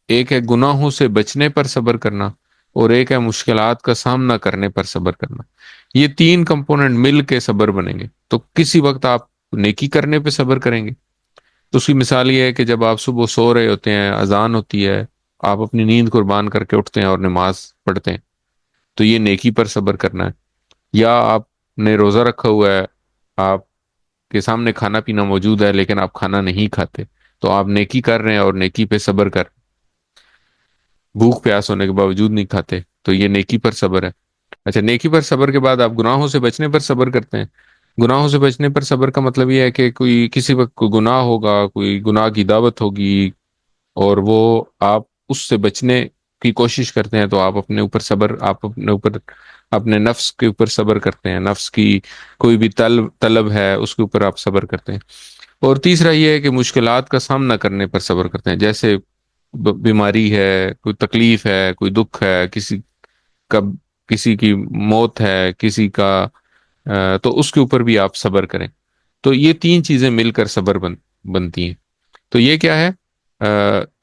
ایک ہے گناہوں سے بچنے پر صبر کرنا، اور ایک ہے مشکلات کا سامنا کرنے پر صبر کرنا. یہ تین کمپوننٹ مل کے صبر بنیں گے. تو کسی وقت آپ نیکی کرنے پہ صبر کریں گے، تو اس کی مثال یہ ہے کہ جب آپ صبح سو رہے ہوتے ہیں، اذان ہوتی ہے، آپ اپنی نیند قربان کر کے اٹھتے ہیں اور نماز پڑھتے ہیں، تو یہ نیکی پر صبر کرنا ہے. یا آپ نے روزہ رکھا ہوا ہے، آپ کے سامنے کھانا پینا موجود ہے لیکن آپ کھانا نہیں کھاتے، تو آپ نیکی کر رہے ہیں اور نیکی پہ صبر کر، بھوک پیاس ہونے کے باوجود نہیں کھاتے، تو یہ نیکی پر صبر ہے. اچھا، نیکی پر صبر کے بعد آپ گناہوں سے بچنے پر صبر کرتے ہیں. گناہوں سے بچنے پر صبر کا مطلب یہ ہے کہ کوئی کسی وقت کوئی گناہ ہوگا، کوئی گناہ کی دعوت ہوگی، اور وہ آپ اس سے بچنے کی کوشش کرتے ہیں، تو آپ اپنے اوپر صبر، آپ اپنے اوپر، اپنے نفس کے اوپر صبر کرتے ہیں. نفس کی کوئی بھی طلب ہے اس کے اوپر آپ صبر کرتے ہیں. اور تیسرا یہ ہے کہ مشکلات کا سامنا کرنے پر صبر کرتے ہیں. جیسے بیماری ہے، کوئی تکلیف ہے، کوئی دکھ ہے، کا کسی کی موت ہے، کسی کا تو اس کے اوپر بھی آپ صبر کریں. تو یہ تین چیزیں مل کر صبر بنتی ہیں. تو یہ کیا ہے؟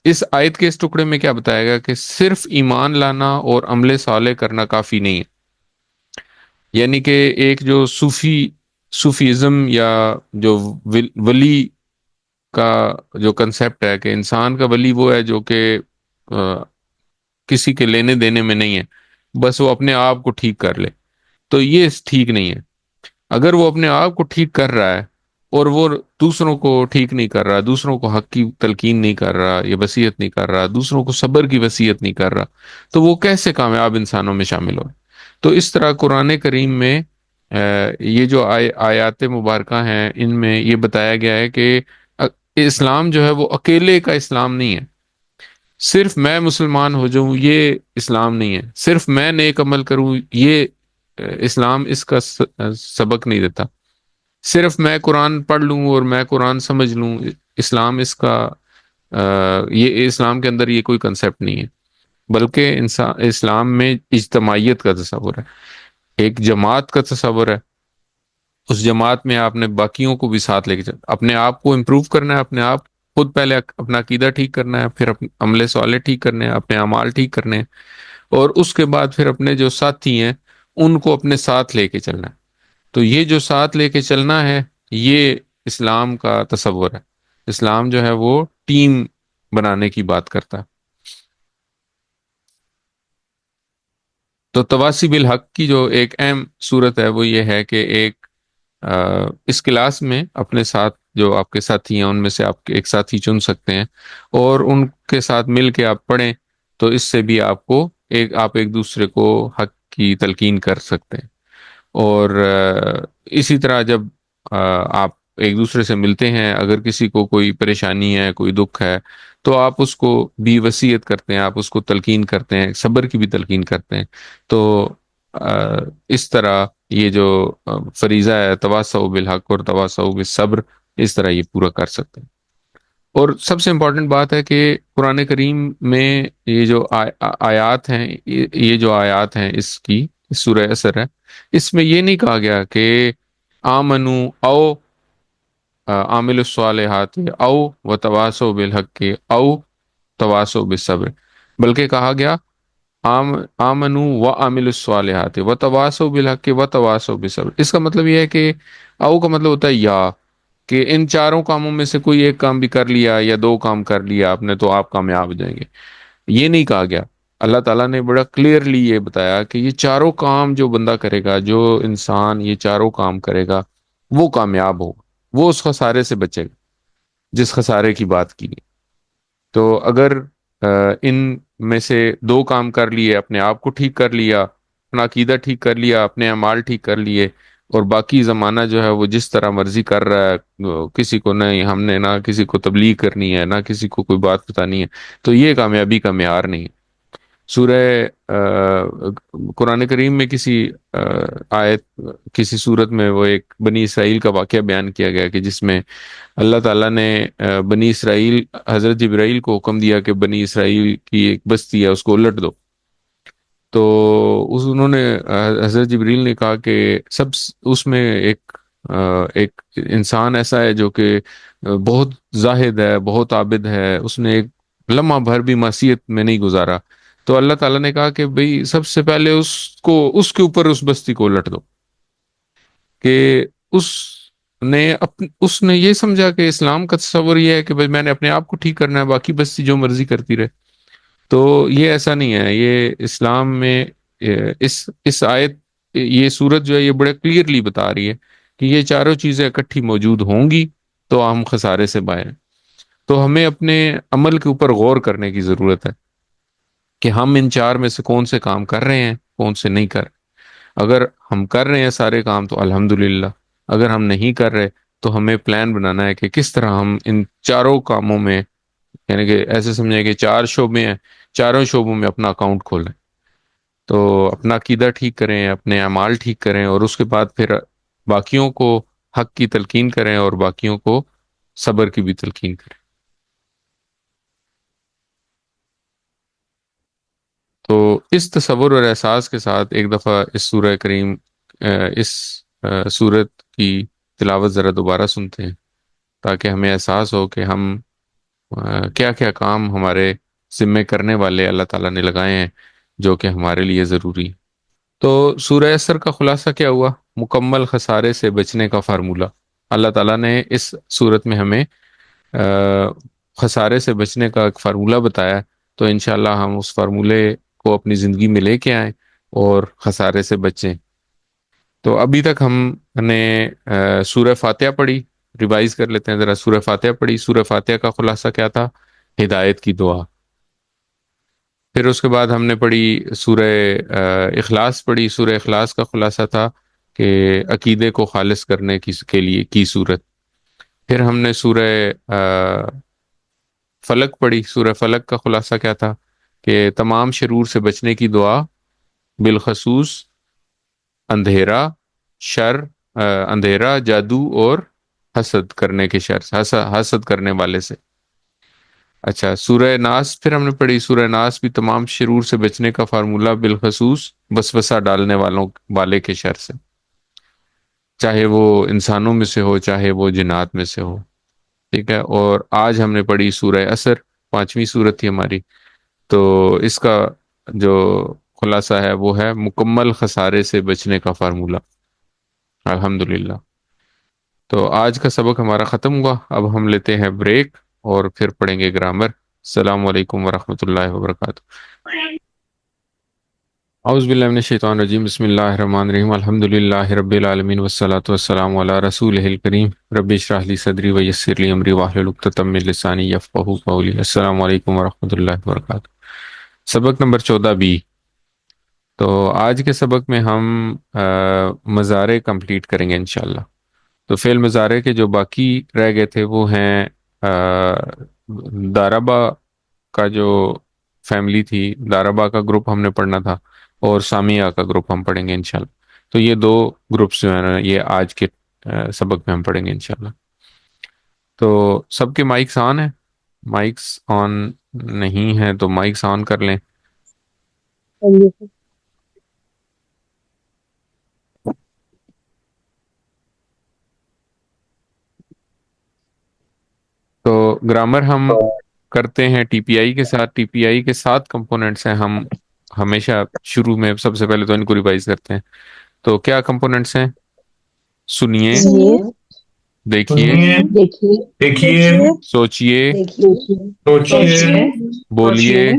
اس آیت کے اس ٹکڑے میں کیا بتایا گیا کہ صرف ایمان لانا اور عمل صالح کرنا کافی نہیں ہے. یعنی کہ ایک جو صوفیزم یا جو ولی کا جو کنسیپٹ ہے کہ انسان کا ولی وہ ہے جو کہ آ، کسی کے لینے دینے میں نہیں ہے، بس وہ اپنے آپ کو ٹھیک کر لے. تو یہ ٹھیک نہیں ہے. اگر وہ اپنے آپ کو ٹھیک کر رہا ہے اور وہ دوسروں کو ٹھیک نہیں کر رہا، دوسروں کو حق کی تلقین نہیں کر رہا، یہ وصیت نہیں کر رہا، دوسروں کو صبر کی وصیت نہیں کر رہا، تو وہ کیسے کامیاب انسانوں میں شامل ہو؟ تو اس طرح قرآن کریم میں یہ جو آیات مبارکہ ہیں، ان میں یہ بتایا گیا ہے کہ اسلام جو ہے وہ اکیلے کا اسلام نہیں ہے. صرف میں مسلمان ہو جاؤں یہ اسلام نہیں ہے، صرف میں نیک عمل کروں یہ اسلام اس کا سبق نہیں دیتا. صرف میں قرآن پڑھ لوں اور میں قرآن سمجھ لوں، اسلام اس کا یہ اسلام کے اندر یہ کوئی کنسیپٹ نہیں ہے. بلکہ اسلام میں اجتماعیت کا تصور ہے، ایک جماعت کا تصور ہے. اس جماعت میں آپ نے باقیوں کو بھی ساتھ لے کے چلنا، اپنے آپ کو امپروو کرنا ہے، اپنے آپ خود پہلے اپنا عقیدہ ٹھیک کرنا ہے، پھر اپنے عمل صالح ٹھیک کرنے ہیں، اپنے اعمال ٹھیک کرنے ہیں، اور اس کے بعد پھر اپنے جو ساتھی ہیں ان کو اپنے ساتھ لے کے چلنا ہے. تو یہ جو ساتھ لے کے چلنا ہے، یہ اسلام کا تصور ہے. اسلام جو ہے وہ ٹیم بنانے کی بات کرتا ہے. تو تواصی بالحق کی جو ایک اہم صورت ہے وہ یہ ہے کہ اس کلاس میں اپنے ساتھ جو آپ کے ساتھی ہیں ان میں سے آپ ایک ساتھی چن سکتے ہیں اور ان کے ساتھ مل کے آپ پڑھیں. تو اس سے بھی آپ ایک دوسرے کو حق کی تلقین کر سکتے ہیں. اور اسی طرح جب آپ ایک دوسرے سے ملتے ہیں، اگر کسی کو کوئی پریشانی ہے، کوئی دکھ ہے، تو آپ اس کو بھی وصیت کرتے ہیں، آپ اس کو تلقین کرتے ہیں، صبر کی بھی تلقین کرتے ہیں. تو اس طرح یہ جو فریضہ ہے تواصوا بالحق اور تواصوا بالصبر، اس طرح یہ پورا کر سکتے ہیں. اور سب سے امپورٹنٹ بات ہے کہ قرآن کریم میں یہ جو آیات ہیں، یہ جو آیات ہیں اس سورہ اثر ہے، اس میں یہ نہیں کہا گیا کہ آمنو او عامل الصالحات او وتواصوا بالحق او تواصوا بالصبر، بلکہ کہا گیا آمنو و عامل الصالحات وتواصوا بالحق وتواصوا بالصبر. اس کا مطلب یہ ہے کہ او کا مطلب ہوتا ہے یا کہ ان چاروں کاموں میں سے کوئی ایک کام بھی کر لیا یا دو کام کر لیا آپ نے تو آپ کامیاب ہو جائیں گے. یہ نہیں کہا گیا. اللہ تعالیٰ نے بڑا کلیئرلی یہ بتایا کہ یہ چاروں کام جو بندہ کرے گا، جو انسان یہ چاروں کام کرے گا، وہ کامیاب ہوگا، وہ اس خسارے سے بچے گا جس خسارے کی بات کی ہے. تو اگر ان میں سے دو کام کر لیے، اپنے آپ کو ٹھیک کر لیا، اپنا عقیدہ ٹھیک کر لیا، اپنے اعمال ٹھیک کر لیے، اور باقی زمانہ جو ہے وہ جس طرح مرضی کر رہا ہے، کسی کو نہیں، ہم نے نہ کسی کو تبلیغ کرنی ہے، نہ کسی کو کوئی بات بتانی ہے، تو یہ کامیابی کا معیار نہیں ہے. سورہ قرآن کریم میں کسی آیت، کسی صورت میں وہ ایک بنی اسرائیل کا واقعہ بیان کیا گیا کہ جس میں اللہ تعالیٰ نے بنی اسرائیل، حضرت جبرائیل کو حکم دیا کہ بنی اسرائیل کی ایک بستی ہے اس کو الٹ دو. تو انہوں نے حضرت جبریل نے کہا کہ اس میں ایک انسان ایسا ہے جو کہ بہت زاہد ہے، بہت عابد ہے، اس نے ایک لمحہ بھر بھی معصیت میں نہیں گزارا. تو اللہ تعالیٰ نے کہا کہ بھئی سب سے پہلے اس کے اوپر اس بستی کو الٹ دو. کہ اس اس نے یہ سمجھا کہ اسلام کا تصور یہ ہے کہ بھئی میں نے اپنے آپ کو ٹھیک کرنا ہے، باقی بستی جو مرضی کرتی رہے. تو یہ ایسا نہیں ہے. یہ اسلام میں اس آیت، یہ سورت جو ہے یہ بڑے کلیئرلی بتا رہی ہے کہ یہ چاروں چیزیں اکٹھی موجود ہوں گی تو ہم خسارے سے باہر ہیں. تو ہمیں اپنے عمل کے اوپر غور کرنے کی ضرورت ہے کہ ہم ان چار میں سے کون سے کام کر رہے ہیں، کون سے نہیں کر رہے. اگر ہم کر رہے ہیں سارے کام تو الحمدللہ، اگر ہم نہیں کر رہے تو ہمیں پلان بنانا ہے کہ کس طرح ہم ان چاروں کاموں میں، یعنی کہ ایسے سمجھیں کہ چار شعبے ہیں، چاروں شعبوں میں اپنا اکاؤنٹ کھولیں. تو اپنا عقیدہ ٹھیک کریں، اپنے اعمال ٹھیک کریں، اور اس کے بعد پھر باقیوں کو حق کی تلقین کریں اور باقیوں کو صبر کی بھی تلقین کریں. تو اس تصور اور احساس کے ساتھ ایک دفعہ اس سورہ کریم، اس سورت کی تلاوت ذرا دوبارہ سنتے ہیں تاکہ ہمیں احساس ہو کہ ہم کیا کیا کام ہمارے ذمے کرنے والے اللہ تعالیٰ نے لگائے ہیں جو کہ ہمارے لیے ضروری ہے. تو سورہ عصر کا خلاصہ کیا ہوا؟ مکمل خسارے سے بچنے کا فارمولہ. اللہ تعالیٰ نے اس صورت میں ہمیں خسارے سے بچنے کا ایک فارمولہ بتایا. تو انشاءاللہ ہم اس فارمولے کو اپنی زندگی میں لے کے آئیں اور خسارے سے بچیں. تو ابھی تک ہم نے سورہ فاتحہ پڑھی. ریوائز کر لیتے ہیں ذرا. سورہ فاتحہ پڑھی. سورہ فاتحہ کا خلاصہ کیا تھا؟ ہدایت کی دعا. پھر اس کے بعد ہم نے پڑھی سورہ اخلاص پڑھی. سورہ اخلاص کا خلاصہ تھا کہ عقیدے کو خالص کرنے کے لیے کی صورت. پھر ہم نے سورہ فلق پڑھی. سورہ فلق کا خلاصہ کیا تھا؟ کہ تمام شرور سے بچنے کی دعا، بالخصوص اندھیرا، شر، اندھیرا، جادو اور حسد کرنے کے شر سے، حسد کرنے والے سے. اچھا، سورہ ناس پھر ہم نے پڑھی. سورہ ناس بھی تمام شرور سے بچنے کا فارمولہ، بالخصوص وسوسہ ڈالنے والے کے شر سے، چاہے وہ انسانوں میں سے ہو چاہے وہ جنات میں سے ہو. ٹھیک ہے. اور آج ہم نے پڑھی سورہ عصر، 5ویں سورت تھی ہماری. تو اس کا جو خلاصہ ہے وہ ہے مکمل خسارے سے بچنے کا فارمولہ. الحمدللہ. تو آج کا سبق ہمارا ختم ہوا. اب ہم لیتے ہیں بریک اور پھر پڑھیں گے گرامر. السلام علیکم ورحمۃ اللہ وبرکاتہ. اعوذ باللہ من الشیطان الرجیم. بسم اللہ الرحمن الرحیم. الحمدللہ رب العالمین والصلاة والسلام علی رسولہ الکریم. رب اشرح لی صدری ویسر لی امری واحلل عقدۃ من لسانی یفقہوا قولی. السلام علیکم ورحمۃ اللہ وبرکاتہ. سبق نمبر 14 بی. تو آج کے سبق میں ہم مضارع کمپلیٹ کریں گے انشاءاللہ. تو فعل مضارع کے جو باقی رہ گئے تھے وہ ہیں داربا کا جو فیملی تھی، داربا کا گروپ ہم نے پڑھنا تھا، اور سامیہ کا گروپ ہم پڑھیں گے انشاءاللہ. تو یہ دو گروپس جو ہیں نا، یہ آج کے سبق میں ہم پڑھیں گے انشاءاللہ. تو سب کے مائکس آن ہیں؟ مائکس آن نہیں ہیں تو مائکس آن کر لیں. تو گرامر ہم کرتے ہیں ٹی پی آئی کے ساتھ. ٹی پی آئی کے 7 کمپوننٹس ہیں. ہم ہمیشہ شروع میں سب سے پہلے تو ان کو ریوائز کرتے ہیں. تو کیا کمپوننٹس ہیں؟ سنیے، دیکھیے، دیکھیے، سوچئے، سوچیے، بولیے،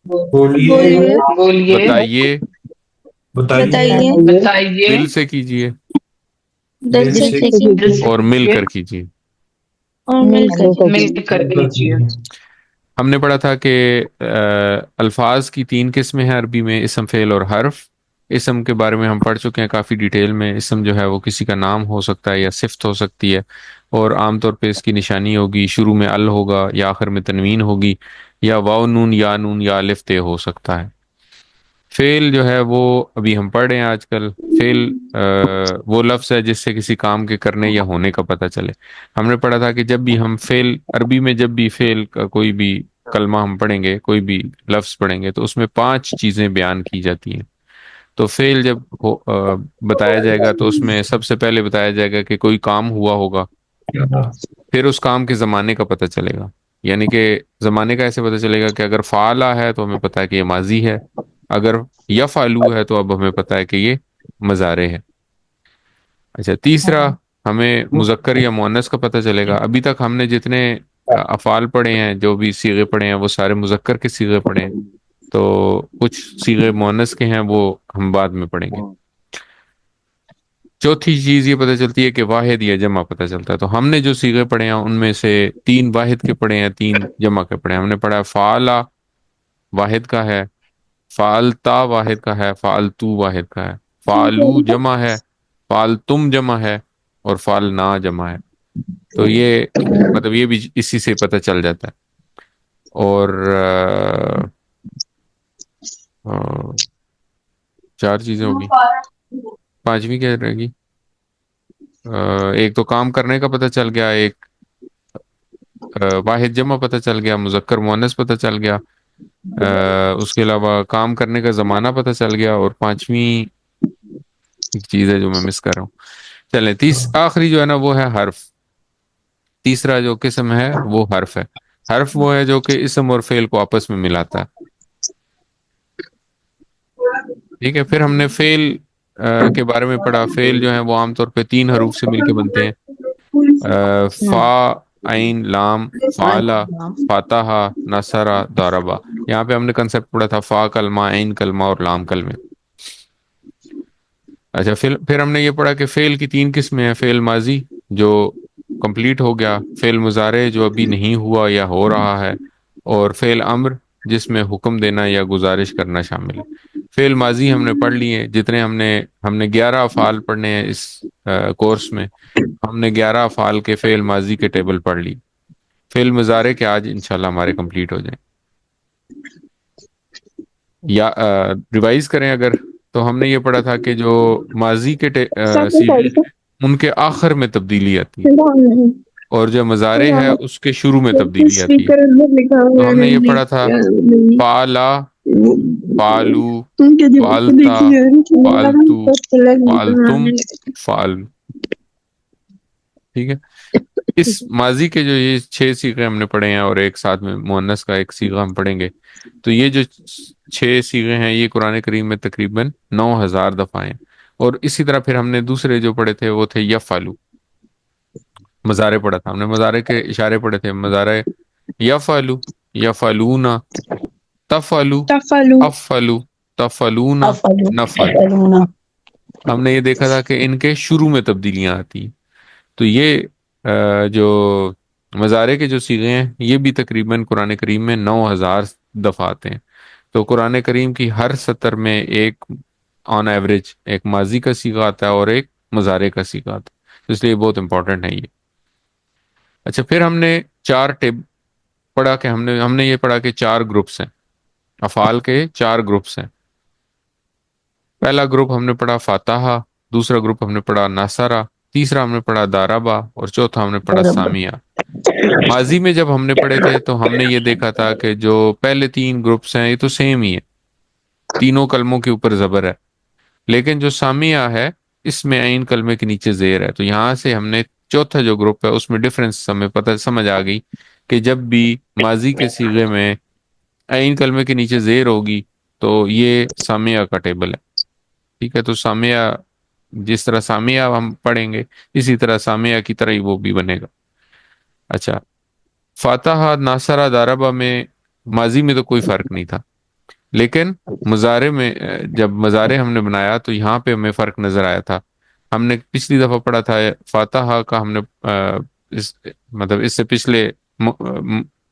بولیے، بتائیے، بتائیے، دل سے کیجئے دل سے اور مل کر کیجئے. مل کر کیجیے. ہم نے پڑھا تھا کہ الفاظ کی 3 قسمیں ہیں عربی میں: اسم، فعل اور حرف. اسم کے بارے میں ہم پڑھ چکے ہیں کافی ڈیٹیل میں. اسم جو ہے وہ کسی کا نام ہو سکتا ہے یا صفت ہو سکتی ہے، اور عام طور پہ اس کی نشانی ہوگی شروع میں ال ہوگا یا آخر میں تنوین ہوگی، یا واو نون یا الف تے ہو سکتا ہے. فعل جو ہے وہ ابھی ہم پڑھ رہے ہیں آج کل. فعل وہ لفظ ہے جس سے کسی کام کے کرنے یا ہونے کا پتہ چلے. ہم نے پڑھا تھا کہ جب بھی ہم فعل، عربی میں جب بھی فعل کا کوئی بھی کلمہ ہم پڑھیں گے، کوئی بھی لفظ پڑھیں گے، تو اس میں 5 چیزیں بیان کی جاتی ہیں. تو فعل جب بتایا جائے گا تو اس میں سب سے پہلے بتایا جائے گا کہ کوئی کام ہوا ہوگا، پھر اس کام کے زمانے کا پتہ چلے گا. یعنی کہ زمانے کا ایسے پتہ چلے گا کہ اگر فعلا ہے تو ہمیں پتہ ہے کہ یہ ماضی ہے، اگر یفعلو ہے تو اب ہمیں پتہ ہے کہ یہ مضارع ہے. اچھا، تیسرا ہمیں مذکر یا مؤنث کا پتہ چلے گا. ابھی تک ہم نے جتنے افعال پڑھے ہیں، جو بھی صیغے پڑھے ہیں، وہ سارے مذکر کے صیغے پڑھے ہیں. تو کچھ صیغے مؤنث کے ہیں، وہ ہم بعد میں پڑھیں گے. چوتھی چیز یہ پتہ چلتی ہے کہ واحد یا جمع پتہ چلتا ہے. تو ہم نے جو صیغے پڑھے ہیں ان میں سے 3 واحد کے پڑھے ہیں، 3 جمع کے پڑھے ہیں. ہم نے پڑھا فعلا واحد کا ہے، فعلتا واحد کا ہے، فعلتو واحد کا ہے، فعلو جمع ہے، فعلتم جمع ہے، اور فعلنا جمع ہے. تو یہ مطلب یہ بھی اسی سے پتہ چل جاتا ہے. اور 4 چیزیں ہوگی. 5ویں کیا رہے گی؟ ایک تو کام کرنے کا پتہ چل گیا، ایک واحد جمع پتہ چل گیا، مذکر مؤنث پتہ چل گیا، اس کے علاوہ کام کرنے کا زمانہ پتہ چل گیا، اور 5ویں ایک چیز ہے جو میں مس کر رہا ہوں. چلیں، آخری جو ہے نا وہ ہے حرف. تیسرا جو قسم ہے وہ حرف ہے. حرف وہ ہے جو کہ اسم اور فعل کو آپس میں ملاتا ہے. ٹھیک ہے. پھر ہم نے فعل کے بارے میں پڑھا. فعل جو ہیں وہ عام طور پہ 3 حروف سے مل کے بنتے ہیں: فا، عین، لام. فعلا، فاتحہ، نصرہ، ضربہ. یہاں پہ ہم نے کنسپٹ پڑھا تھا فا کلمہ، عین کلمہ، اور لام کلمہ. اچھا، پھر ہم نے یہ پڑھا کہ فعل کی 3 قسمیں ہیں: فعل ماضی جو کمپلیٹ ہو گیا، فعل مضارع جو ابھی نہیں ہوا یا ہو رہا ہے، اور فعل امر جس میں حکم دینا یا گزارش کرنا شامل ہے. فعل ماضی ہم نے پڑھ لیے جتنے ہم نے 11 افعال پڑھنے ہیں اس کورس میں. ہم نے 11 افعال کے فعل ماضی کے ٹیبل پڑھ لی. فعل مضارع کے آج انشاءاللہ ہمارے کمپلیٹ ہو جائیں. یا ریوائز کریں اگر، تو ہم نے یہ پڑھا تھا کہ جو ماضی کے صیغے ہیں ان کے آخر میں تبدیلی آتی ہے، اور جو مضارع ہے اس کے شروع میں تبدیلی آتی ہے. تو ہم نے یہ پڑھا تھا فعلا، فعلو، فعلتا، فعلتو، فعلتم، فعل. ٹھیک ہے. اس ماضی کے جو یہ 6 صیغے ہم نے پڑھے ہیں، اور ایک ساتھ میں مؤنث کا ایک صیغہ ہم پڑھیں گے، تو یہ جو 6 صیغے ہیں یہ قرآن کریم میں تقریباً 9000 دفعہ ہیں. اور اسی طرح پھر ہم نے دوسرے جو پڑھے تھے وہ تھے یفعلو. مضارع پڑھا تھا ہم نے، مضارع کے اشارے پڑھے تھے: مضارع یفعلو، یفعلون، تفعلو، افعلو، تفعلون، نفعل. ہم نے یہ دیکھا تھا کہ ان کے شروع میں تبدیلیاں آتی ہیں. تو یہ جو مضارع کے جو صیغے ہیں یہ بھی تقریباً قرآن کریم میں 9000 دفعہ آتے ہیں. تو قرآن کریم کی ہر سطر میں ایک آن ایوریج ایک ماضی کا صیغہ آتا ہے اور ایک مضارع کا صیغہ آتا ہے. اس لیے بہت امپورٹنٹ ہے یہ. اچھا، پھر ہم نے 4 ٹیب پڑھا کہ ہم نے یہ پڑھا کہ 4 گروپس ہیں، افعال کے 4 گروپس ہیں. پہلا گروپ ہم نے پڑھا فاتحہ، دوسرا گروپ ہم نے پڑھا ناصرہ، تیسرا ہم نے پڑھا ضربہ، اور چوتھا ہم نے پڑھا سامیہ. ماضی میں جب ہم نے پڑھے تھے تو ہم نے یہ دیکھا تھا کہ جو پہلے 3 گروپس ہیں یہ تو سیم ہی ہیں، تینوں کلموں کے اوپر زبر ہے. لیکن جو سامیہ ہے اس میں عین کلمے کے نیچے زیر ہے. تو یہاں سے ہم نے چوتھا جو گروپ ہے اس میں ڈفرنس ہمیں پتہ سمجھ آ گئی کہ جب بھی ماضی کے صیغے میں عین کلمے کے نیچے زیر ہوگی تو یہ سامیہ کا ٹیبل ہے. ٹھیک ہے. تو سامیہ جس طرح سامیہ ہم پڑھیں گے اسی طرح سامیہ کی طرح ہی وہ بھی بنے گا. اچھا، فاتحہ، ناصرہ، ضربہ میں ماضی میں تو کوئی فرق نہیں تھا، لیکن مضارع میں جب مضارع ہم نے بنایا تو یہاں پہ ہمیں فرق نظر آیا تھا. ہم نے پچھلی دفعہ پڑھا تھا فاتحہ کا، ہم نے مطلب اس سے پچھلے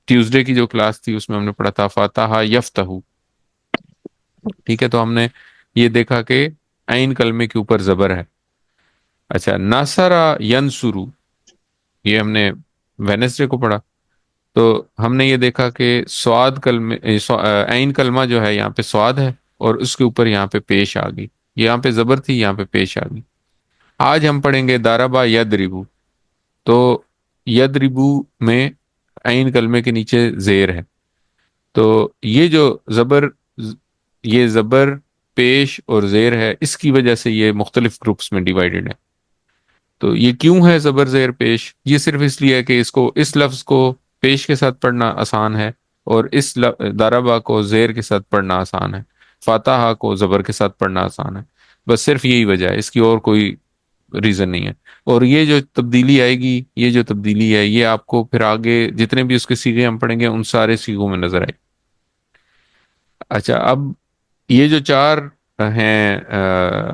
ٹیوزڈے کی جو کلاس تھی اس میں ہم نے پڑھا تھا فاتحہ یفتح. ٹھیک ہے. تو ہم نے یہ دیکھا کہ عین کلمے کے اوپر زبر ہے. اچھا، ناصرہ ینصرو یہ ہم نے وینسڈے کو پڑھا. تو ہم نے یہ دیکھا کہ سواد کلمے عین کلمہ جو ہے یہاں پہ سواد ہے اور اس کے اوپر یہاں پہ پیش آ گئی، یہاں پہ زبر تھی یہاں پہ پیش آ گئی. آج ہم پڑھیں گے ضربہ یضربو. تو یضربو میں عین کلمے کے نیچے زیر ہے. تو یہ جو یہ زبر پیش اور زیر ہے، اس کی وجہ سے یہ مختلف گروپس میں ڈیوائیڈڈ ہے۔ تو یہ کیوں ہے زبر زیر پیش؟ یہ صرف اس لیے ہے کہ اس لفظ کو پیش کے ساتھ پڑھنا آسان ہے، اور اس ضربہ کو زیر کے ساتھ پڑھنا آسان ہے، فاتحہ کو زبر کے ساتھ پڑھنا آسان ہے، بس صرف یہی وجہ ہے، اس کی اور کوئی ریزن نہیں ہے۔ اور یہ جو تبدیلی آئے گی، یہ جو تبدیلی ہے، یہ آپ کو پھر آگے جتنے بھی اس کے سیغے ہم پڑھیں گے ان سارے سیغوں میں نظر آئے۔ اچھا، اب یہ جو 4 ہیں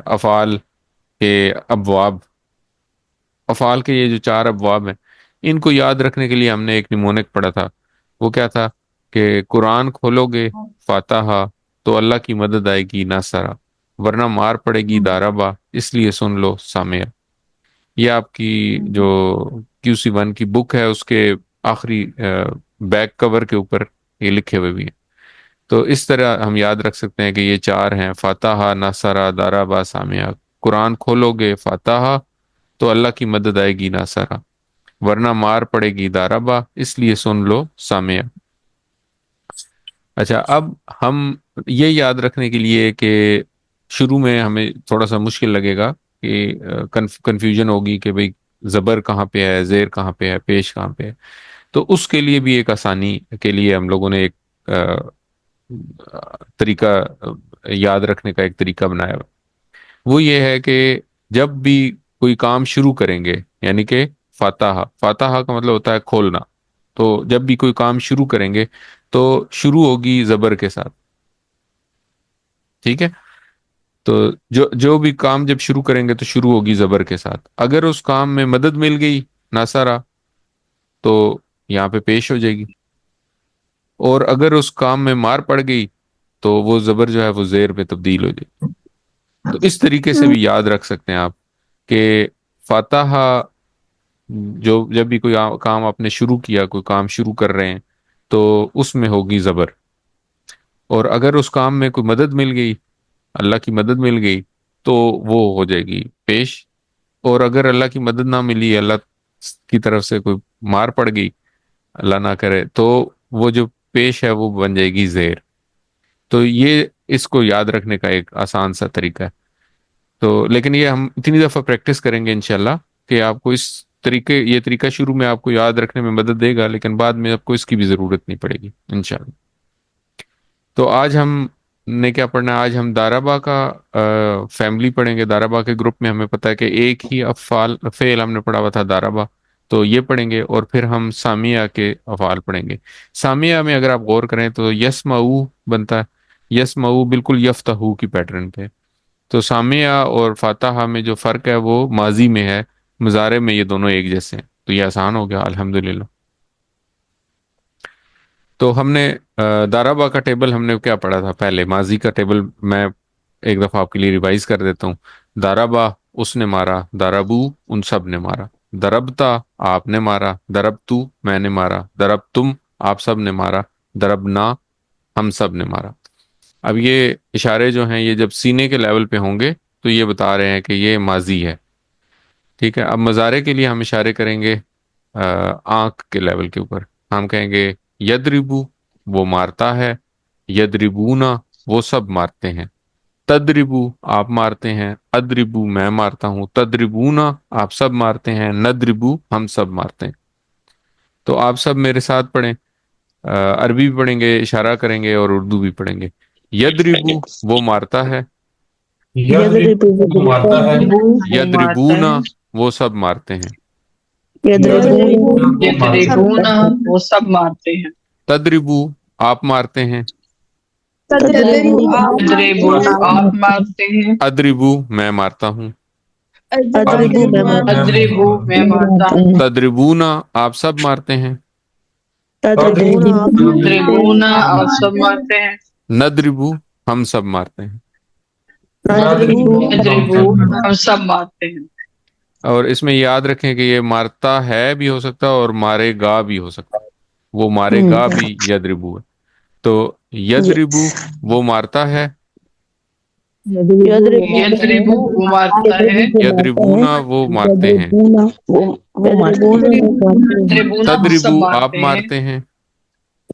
افعال کے ابواب، افعال کے یہ جو 4 ابواب ہیں، ان کو یاد رکھنے کے لیے ہم نے ایک نیمونک پڑھا تھا۔ وہ کیا تھا کہ قرآن کھولو گے فاتحہ تو اللہ کی مدد آئے گی ناصرہ، ورنہ مار پڑے گی داربا، اس لیے سن لو سامعہ۔ یہ آپ کی جو QC1 کی بک ہے اس کے آخری بیک کور کے اوپر یہ لکھے ہوئے بھی ہیں۔ تو اس طرح ہم یاد رکھ سکتے ہیں کہ یہ 4 ہیں، فاتحہ، ناصرہ، داربا، سامعہ۔ قرآن کھولو گے فاتحہ تو اللہ کی مدد آئے گی ناصرہ، ورنہ مار پڑے گی داربا، اس لیے سن لو سامعہ۔ اچھا، اب ہم یہ یاد رکھنے کے لیے کہ شروع میں ہمیں تھوڑا سا مشکل لگے گا کہ کنفیوژن ہوگی کہ بھئی زبر کہاں پہ ہے، زیر کہاں پہ ہے، پیش کہاں پہ ہے، تو اس کے لیے بھی ایک آسانی کے لیے ہم لوگوں نے ایک طریقہ یاد رکھنے کا ایک طریقہ بنایا ہوا۔ وہ یہ ہے کہ جب بھی کوئی کام شروع کریں گے، یعنی کہ فاتحہ کا مطلب ہوتا ہے کھولنا، تو جب بھی کوئی کام شروع کریں گے تو شروع ہوگی زبر کے ساتھ، ٹھیک ہے؟ تو جو بھی کام جب شروع کریں گے تو شروع ہوگی زبر کے ساتھ۔ اگر اس کام میں مدد مل گئی ناصرہ تو یہاں پہ پیش ہو جائے گی، اور اگر اس کام میں مار پڑ گئی تو وہ زبر جو ہے وہ زیر پہ تبدیل ہو جائے گی۔ تو اس طریقے سے بھی یاد رکھ سکتے ہیں آپ کہ فاتحہ جب بھی کوئی کام آپ نے شروع کیا، کوئی کام شروع کر رہے ہیں، تو اس میں ہوگی زبر، اور اگر اس کام میں کوئی مدد مل گئی، اللہ کی مدد مل گئی، تو وہ ہو جائے گی پیش، اور اگر اللہ کی مدد نہ ملی، اللہ کی طرف سے کوئی مار پڑ گئی، اللہ نہ کرے، تو وہ جو پیش ہے وہ بن جائے گی زیر۔ تو یہ اس کو یاد رکھنے کا ایک آسان سا طریقہ ہے۔ تو لیکن یہ ہم اتنی دفعہ پریکٹس کریں گے انشاءاللہ کہ آپ کو یہ طریقہ شروع میں آپ کو یاد رکھنے میں مدد دے گا، لیکن بعد میں آپ کو اس کی بھی ضرورت نہیں پڑے گی انشاءاللہ۔ تو آج ہم نے کیا پڑھنا ہے؟ آج ہم داربا کا فیملی پڑھیں گے۔ داربا کے گروپ میں ہمیں پتہ ہے کہ ایک ہی فعل ہم نے پڑھا ہوا تھا داربا، تو یہ پڑھیں گے، اور پھر ہم سامعہ کے افعال پڑھیں گے۔ سامعہ میں اگر آپ غور کریں تو یسمعو بنتا ہے، یسمعو بالکل یفتحو کی پیٹرن پہ۔ تو سامعہ اور فاتحہ میں جو فرق ہے وہ ماضی میں ہے، مضارع میں یہ دونوں ایک جیسے ہیں۔ تو یہ آسان ہو گیا الحمدللہ۔ تو ہم نے داربا کا ٹیبل ہم نے کیا پڑھا تھا پہلے؟ ماضی کا ٹیبل میں ایک دفعہ آپ کے لیے ریوائز کر دیتا ہوں۔ داربا اس نے مارا، داربو ان سب نے مارا، دربتا آپ نے مارا، دربتو میں نے مارا، دربتم آپ سب نے مارا، دربنا ہم سب نے مارا۔ اب یہ اشارے جو ہیں یہ جب سینے کے لیول پہ ہوں گے تو یہ بتا رہے ہیں کہ یہ ماضی ہے، ٹھیک ہے؟ اب مضارع کے لیے ہم اشارے کریں گے آنکھ کے لیول کے اوپر۔ ہم کہیں گے یدربو وہ مارتا ہے، یدربونا وہ سب مارتے ہیں، تدربو آپ مارتے ہیں، ادربو میں مارتا ہوں، تدربونا آپ سب مارتے ہیں، ندربو ہم سب مارتے ہیں۔ تو آپ سب میرے ساتھ پڑھیں، عربی بھی پڑھیں گے، اشارہ کریں گے، اور اردو بھی پڑھیں گے۔ یدربو وہ مارتا ہے، یدربو مارتا ہے، یدربونا وہ سب مارتے ہیں، یدربونا وہ سب مارتے ہیں، تدربو آپ مارتے ہیں، یدربونا آپ مارتے ہیں، ادربو میں مارتا ہوں، ادربو میں مارتا ہوں، تدربونا آپ سب مارتے ہیں، یدربونا آپ سب مارتے ہیں، ندربو ہم سب مارتے ہیں۔ یدربو ہم سب مارتے ہیں۔ اور اس میں یاد رکھیں کہ یہ مارتا ہے بھی ہو سکتا ہے اور مارے گا بھی ہو سکتا ہے، وہ مارے گا بھی یدربو ہے۔ تو یدربو وہ مارتا ہے، یدربو وہ مارتا ہے، یدربونا وہ مارتے ہیں، یدربونا ہم سب تدربو آپ مارتے ہیں، مارتے ہیں،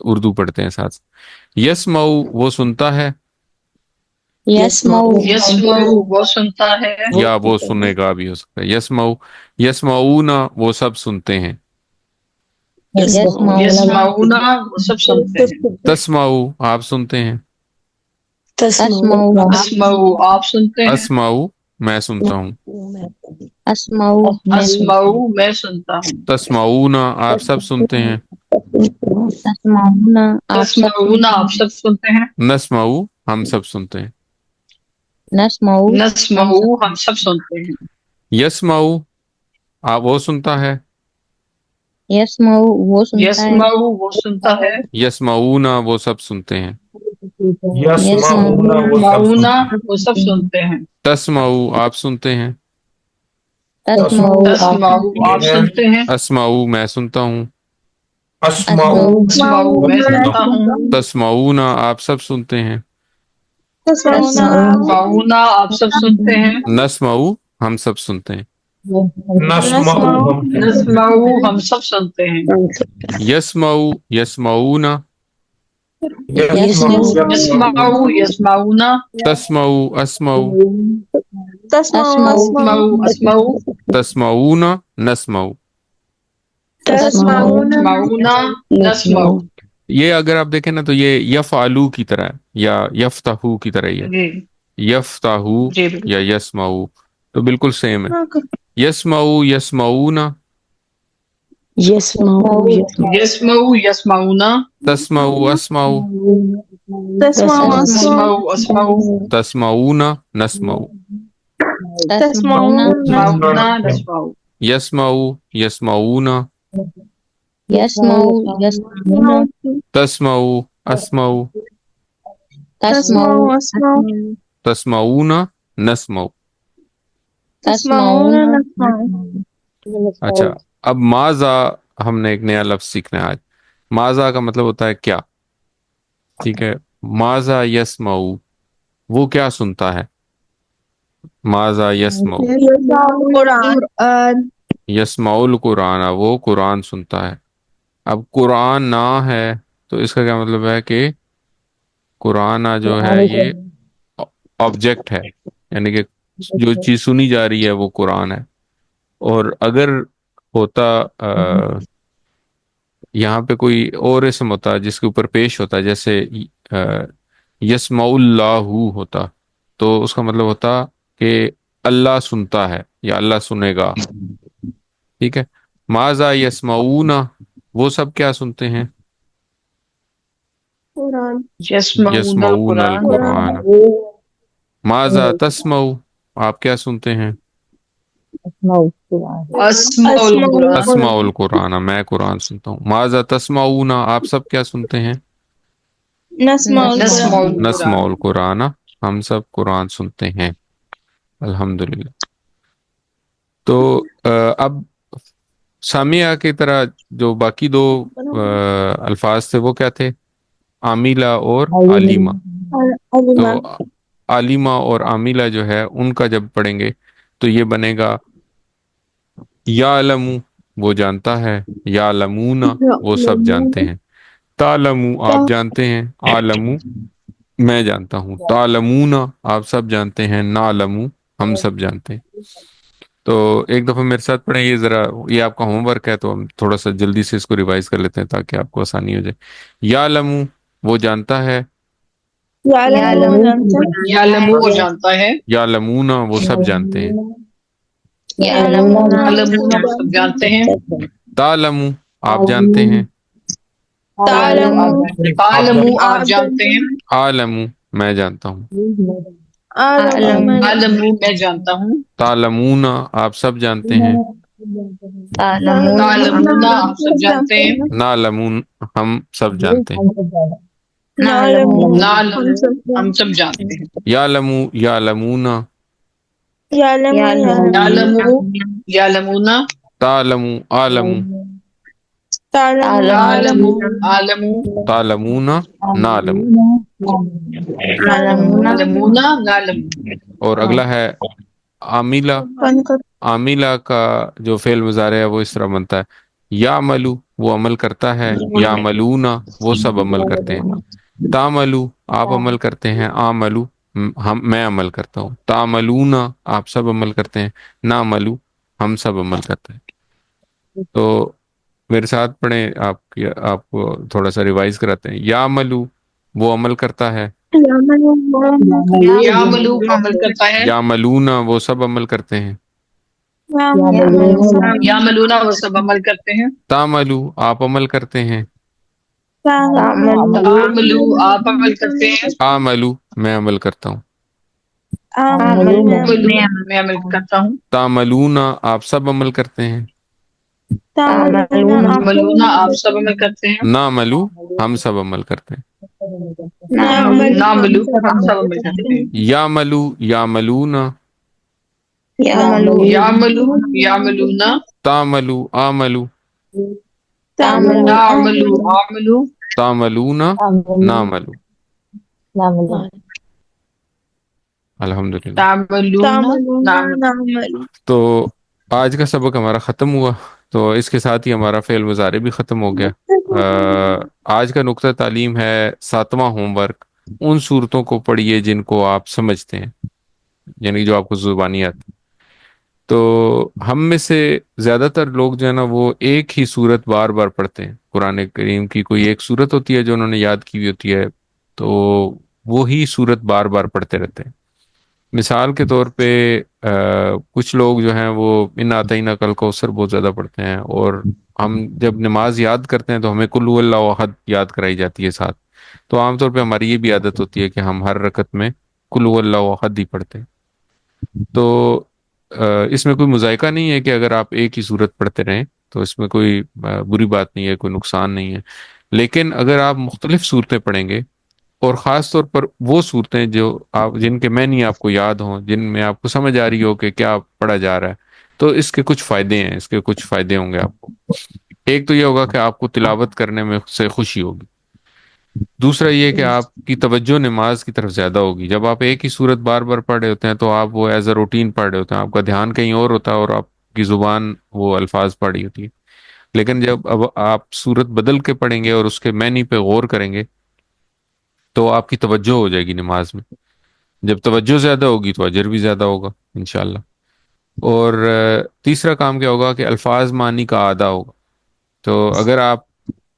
اردو پڑھتے ہیں ساتھ. یسمعو وہ سنتا ہے, یسمعو یسمعو وہ سنتا ہے, یا وہ سنے گا بھی ہو سکتا ہے. یسمعو یسمعون وہ سب سنتے ہیں. یسمعون وہ سب سنتے ہیں. تسمعو آپ سنتے ہیں. اسمعو اسمعو آپ سنتے ہیں. اسمعو میں سنتا ہوں. اسمعو اسمعو میں سنتا ہوں. تسمعون آپ سب سنتے ہیں. تسمعون آپ سب تسمعون آپ سب سنتے ہیں. نسمعو ہم سب سنتے ہیں. نسمعو نسمعو ہم سب سنتے ہیں. یسمعو آپ وہ سنتا ہے. یسمعو وہ سنتا ہے. یسمعو وہ سنتا ہے. یسمعون وہ سب سنتے ہیں. یسمعون وہ سب سنتے ہیں. تسمعو آپ سنتے ہیں. تسمعو تسمعو آپ سنتے ہیں. اسمعو میں سنتا ہوں. اسمعو میں سنتا ہوں. تسمعون آپ سب سنتے ہیں. تسمعون آپ سب سنتے ہیں. نسمعو ہم سب سنتے ہیں. نسمعو ہم سب سنتے ہیں. یسمعو یسمعون یسمعو یسمعون تسمعو اسمعو اسمعو اسمعو تسمعون نسمعو. تسمعون نسمعو. یہ اگر آپ دیکھیں نا تو یہ یفعلو کی طرح ہے یا یفتحو کی طرح ہی ہے. جی یفتحو جی بالکل. یا یسمعو تو بالکل سیم ہے. یسمعو یسمعون یسمعو یسمعو یسمعون تسمعو اسمعو اسمعو اسمعو تسمعون نسمعو. تسمعون تسمعون نسمعو. یسمعو یسمعون یسمعو یسمعون تسمعو اسمعو تسمعو تسمعون نسمعو. تسمعون. اچھا اب ماذا ہم نے ایک نیا لفظ سیکھنا ہے آج. ماذا کا مطلب ہوتا ہے کیا. ٹھیک ہے. ماذا یسمعو وہ کیا سنتا ہے. ماذا یسمعو یسمعو القرآن وہ قرآن سنتا ہے. اب قرآن نہ ہے تو اس کا کیا مطلب ہے کہ قرآن جو ہے یہ آبجیکٹ ہے, یعنی کہ جو چیز سنی جا رہی ہے وہ قرآن ہے. اور اگر ہوتا یہاں پہ کوئی اور اسم ہوتا جس کے اوپر پیش ہوتا جیسے یسمع اللہ ہوتا تو اس کا مطلب ہوتا کہ اللہ سنتا ہے یا اللہ سنے گا. ٹھیک ہے. ماذا یسمعون وہ سب کیا سنتے ہیں. یسمعون یسمعون القرآن. القرآن. ماذا تسمعو آپ کیا سنتے ہیں. اسمع القرآن. اسمع القرآن میں قرآن سنتا ہوں. ماذا تسمعون آپ سب کیا سنتے ہیں. نسمع نسمع القرآن. القرآن ہم سب قرآن سنتے ہیں. الحمدللہ. تو اب سامعہ کی طرح جو باقی دو الفاظ تھے وہ کیا تھے. عاملہ اور علیمہ. تو علیمہ اور عاملہ جو ہے ان کا جب پڑھیں گے تو یہ بنے گا یعلم وہ جانتا ہے, یعلمون وہ سب جانتے ہیں, تعلم آپ جانتے ہیں, عالم میں جانتا ہوں, تعلمون آپ سب جانتے ہیں, نعلم ہم سب جانتے ہیں. تو ایک دفعہ میرے ساتھ پڑھیں یہ ذرا, یہ آپ کا ہوم ورک ہے تو ہم تھوڑا سا جلدی سے اس کو ریوائز کر لیتے ہیں تاکہ آپ کو آسانی ہو جائے. یعلم وہ جانتا ہے, یعلم وہ جانتا ہے, یعلمون وہ سب جانتے ہیں, یعلمون وہ سب جانتے ہیں, تعلم آپ جانتے ہیں, تعلم آپ جانتے ہیں, عالم میں جانتا ہوں, عالم میں جانتا ہوں, تعلمون آپ سب جانتے ہیں, تعلمون آپ سب جانتے ہیں, نعلمون ہم سب جانتے ہیں, نعلم ہم سب جانتے ہیں, یعلم یعلمون یعلم یعلمون تعلم عالم عالم عالم تعلمون نعلم. عالمون نعلم. اور اگلا ہے عاملہ. عاملہ کا جو فعل مضارع ہے وہ اس طرح بنتا ہے یعملو وہ عمل کرتا ہے، یعملون وہ سب عمل کرتے ہیں، تعملو آپ عمل کرتے ہیں، عملو میں عمل کرتا ہوں، تعملون آپ سب عمل کرتے ہیں، نعملو ہم سب عمل کرتے ہیں۔ تو میرے ساتھ پڑھیں، آپ کو تھوڑا سا ریوائز کراتے ہیں۔ یعملو وہ عمل کرتا ہے، یعملو عمل کرتا ہے، یعملون وہ سب عمل کرتے ہیں، یعملون وہ سب عمل کرتے ہیں، تعملو آپ عمل کرتے ہیں، تعملو آپ عمل کرتے ہیں، عملو میں عمل کرتا ہوں، عملو میں عمل کرتا ہوں، تعملون آپ سب عمل کرتے ہیں، تعملون آپ سب عمل کرتے ہیں، نعملو ہم سب عمل کرتے ہیں، نعملو ہم سب عمل کرتے ہیں، یعملو یعملون یعملو یعملون، تعملو عملو نعملو عملو، تعملون نعملو۔ الحمدللہ۔ تعملون نعملو۔ تو آج کا سبق ہمارا ختم ہوا، تو اس کے ساتھ ہی ہمارا فعل مضارع بھی ختم ہو گیا۔ آج کا نقطہ تعلیم ہے 7واں ہوم ورک، ان صورتوں کو پڑھیے جن کو آپ سمجھتے ہیں، یعنی جو آپ کو زبانی آتی۔ تو ہم میں سے زیادہ تر لوگ جو ہے نا وہ ایک ہی صورت بار بار پڑھتے ہیں، قرآن کریم کی کوئی ایک صورت ہوتی ہے جو انہوں نے یاد کی ہوئی ہوتی ہے، تو وہی صورت بار بار پڑھتے رہتے ہیں۔ مثال کے طور پہ کچھ لوگ جو ہیں وہ ان اعطینٰ کل کوثر بہت زیادہ پڑھتے ہیں، اور ہم جب نماز یاد کرتے ہیں تو ہمیں قل هو اللہ احد یاد کرائی جاتی ہے ساتھ، تو عام طور پہ ہماری یہ بھی عادت ہوتی ہے کہ ہم ہر رکعت میں قل هو اللہ احد ہی پڑھتے ہیں۔ تو اس میں کوئی مذائقہ نہیں ہے کہ اگر آپ ایک ہی صورت پڑھتے رہیں تو اس میں کوئی بری بات نہیں ہے، کوئی نقصان نہیں ہے، لیکن اگر آپ مختلف صورتیں پڑھیں گے، اور خاص طور پر وہ صورتیں جو آپ جن کے معنی آپ کو یاد ہوں، جن میں آپ کو سمجھ آ رہی ہو کہ کیا پڑھا جا رہا ہے، تو اس کے کچھ فائدے ہیں، اس کے کچھ فائدے ہوں گے آپ کو۔ ایک تو یہ ہوگا کہ آپ کو تلاوت کرنے میں سے خوشی ہوگی، دوسرا یہ کہ آپ کی توجہ نماز کی طرف زیادہ ہوگی۔ جب آپ ایک ہی صورت بار بار پڑھ رہے ہوتے ہیں تو آپ وہ ایز اے روٹین پڑھ رہے ہوتے ہیں، آپ کا دھیان کہیں اور ہوتا ہے اور آپ کی زبان وہ الفاظ پڑھ رہی ہوتی ہے۔ لیکن جب اب آپ صورت بدل کے پڑھیں گے اور اس کے معنی پہ غور کریں گے تو آپ کی توجہ ہو جائے گی نماز میں، جب توجہ زیادہ ہوگی تو اجر بھی زیادہ ہوگا انشاءاللہ۔ اور تیسرا کام کیا ہوگا کہ الفاظ معنی کا اعادہ ہوگا۔ تو اگر آپ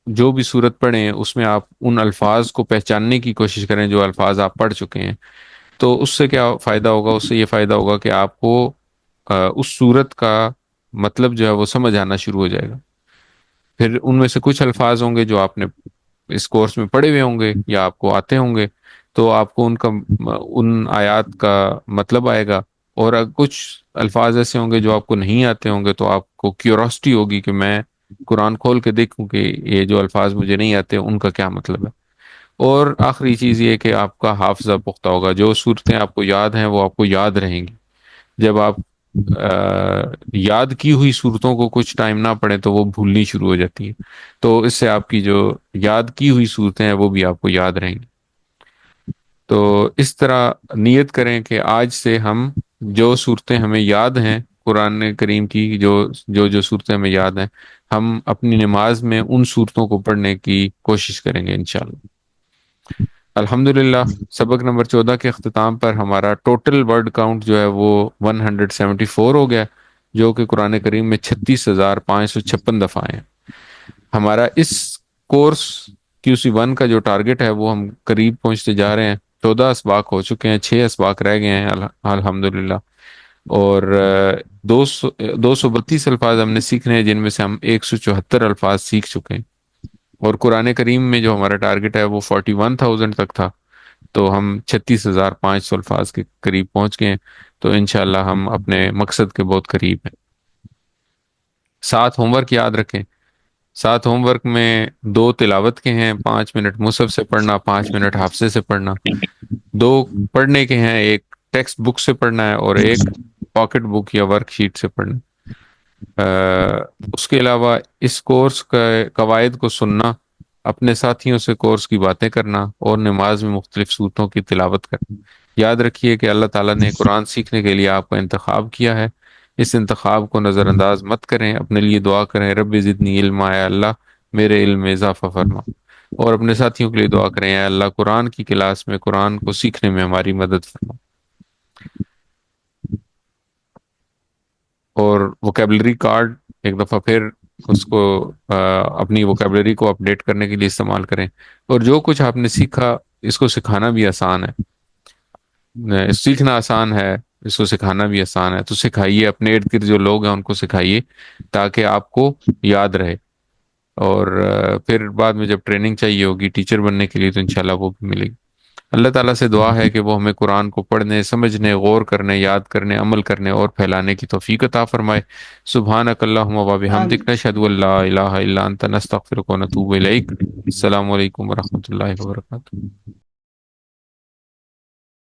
جو بھی صورت پڑھیں اس میں آپ ان الفاظ کو پہچاننے کی کوشش کریں جو الفاظ آپ پڑھ چکے ہیں، تو اس سے کیا فائدہ ہوگا؟ اس سے یہ فائدہ ہوگا کہ آپ کو اس صورت کا مطلب جو ہے وہ سمجھ آنا شروع ہو جائے گا۔ پھر ان میں سے کچھ الفاظ ہوں گے جو آپ نے اس کورس میں پڑھے ہوئے ہوں گے یا آپ کو آتے ہوں گے، تو آپ کو ان آیات کا مطلب آئے گا، اور کچھ الفاظ ایسے ہوں گے جو آپ کو نہیں آتے ہوں گے، تو آپ کو کیوراسٹی ہوگی کہ میں قرآن کھول کے دیکھوں کہ یہ جو الفاظ مجھے نہیں آتے ان کا کیا مطلب ہے۔ اور آخری چیز یہ کہ آپ کا حافظہ پختہ ہوگا، جو صورتیں آپ کو یاد ہیں وہ آپ کو یاد رہیں گی۔ جب آپ یاد کی ہوئی صورتوں کو کچھ ٹائم نہ پڑھیں تو وہ بھولنی شروع ہو جاتی ہیں، تو اس سے آپ کی جو یاد کی ہوئی صورتیں ہیں وہ بھی آپ کو یاد رہیں گی۔ تو اس طرح نیت کریں کہ آج سے ہم جو صورتیں ہمیں یاد ہیں قرآن کریم کی، جو صورتیں ہمیں یاد ہیں، ہم اپنی نماز میں ان صورتوں کو پڑھنے کی کوشش کریں گے انشاءاللہ۔ الحمدللہ، سبق نمبر 14 کے اختتام پر ہمارا ٹوٹل ورڈ کاؤنٹ جو ہے وہ 174 ہو گیا، جو کہ قرآن کریم میں 36,556 دفعہ ہیں۔ ہمارا اس کورس QC1 کا جو ٹارگٹ ہے وہ ہم قریب پہنچتے جا رہے ہیں، 14 اسباق ہو چکے ہیں، 6 اسباق رہ گئے ہیں الحمدللہ، اور 232 الفاظ ہم نے سیکھنے ہیں، جن میں سے ہم 174 الفاظ سیکھ چکے ہیں، اور قرآن کریم میں جو ہمارا ٹارگٹ ہے وہ 41,000 تک تھا، تو ہم 36,500 الفاظ کے قریب پہنچ گئے ہیں، تو انشاءاللہ ہم اپنے مقصد کے بہت قریب ہیں۔ 7 ہوم ورک یاد رکھیں۔ 7 ہوم ورک میں 2 تلاوت کے ہیں، 5 منٹ مصحف سے پڑھنا، 5 منٹ حافظے سے پڑھنا، 2 پڑھنے کے ہیں، ایک ٹیکسٹ بک سے پڑھنا ہے اور ایک پاکٹ بک یا ورک شیٹ سے پڑھنا۔ اس کے علاوہ اس کورس کا قواعد کو سننا، اپنے ساتھیوں سے کورس کی باتیں کرنا، اور نماز میں مختلف صورتوں کی تلاوت کرنا۔ یاد رکھیے کہ اللہ تعالیٰ نے قرآن سیکھنے کے لیے آپ کا انتخاب کیا ہے، اس انتخاب کو نظر انداز مت کریں، اپنے لیے دعا کریں، رب زدنی علما، اے اللہ میرے علم میں اضافہ فرما، اور اپنے ساتھیوں کے لیے دعا کریں، اے اللہ قرآن کی کلاس میں قرآن کو سیکھنے میں ہماری مدد فرما، اور ووکیبلری کارڈ ایک دفعہ پھر اس کو اپنی ووکیبلری کو اپڈیٹ کرنے کے لیے استعمال کریں، اور جو کچھ آپ نے سیکھا اس کو سکھانا بھی آسان ہے، سیکھنا آسان ہے، اس کو سکھانا بھی آسان ہے، تو سکھائیے، اپنے ارد گرد جو لوگ ہیں ان کو سکھائیے تاکہ آپ کو یاد رہے، اور پھر بعد میں جب ٹریننگ چاہیے ہوگی ٹیچر بننے کے لیے تو انشاءاللہ وہ بھی ملے گی۔ اللہ تعالیٰ سے دعا ہے کہ وہ ہمیں قرآن کو پڑھنے، سمجھنے، غور کرنے، یاد کرنے، عمل کرنے اور پھیلانے کی توفیق عطا فرمائے۔ سبحانک اللہم و بحمدک، نشہد ان لا الہ الا انت، نستغفرک و نتوب الیک۔ السلام علیکم ورحمۃ اللہ وبرکاتہ۔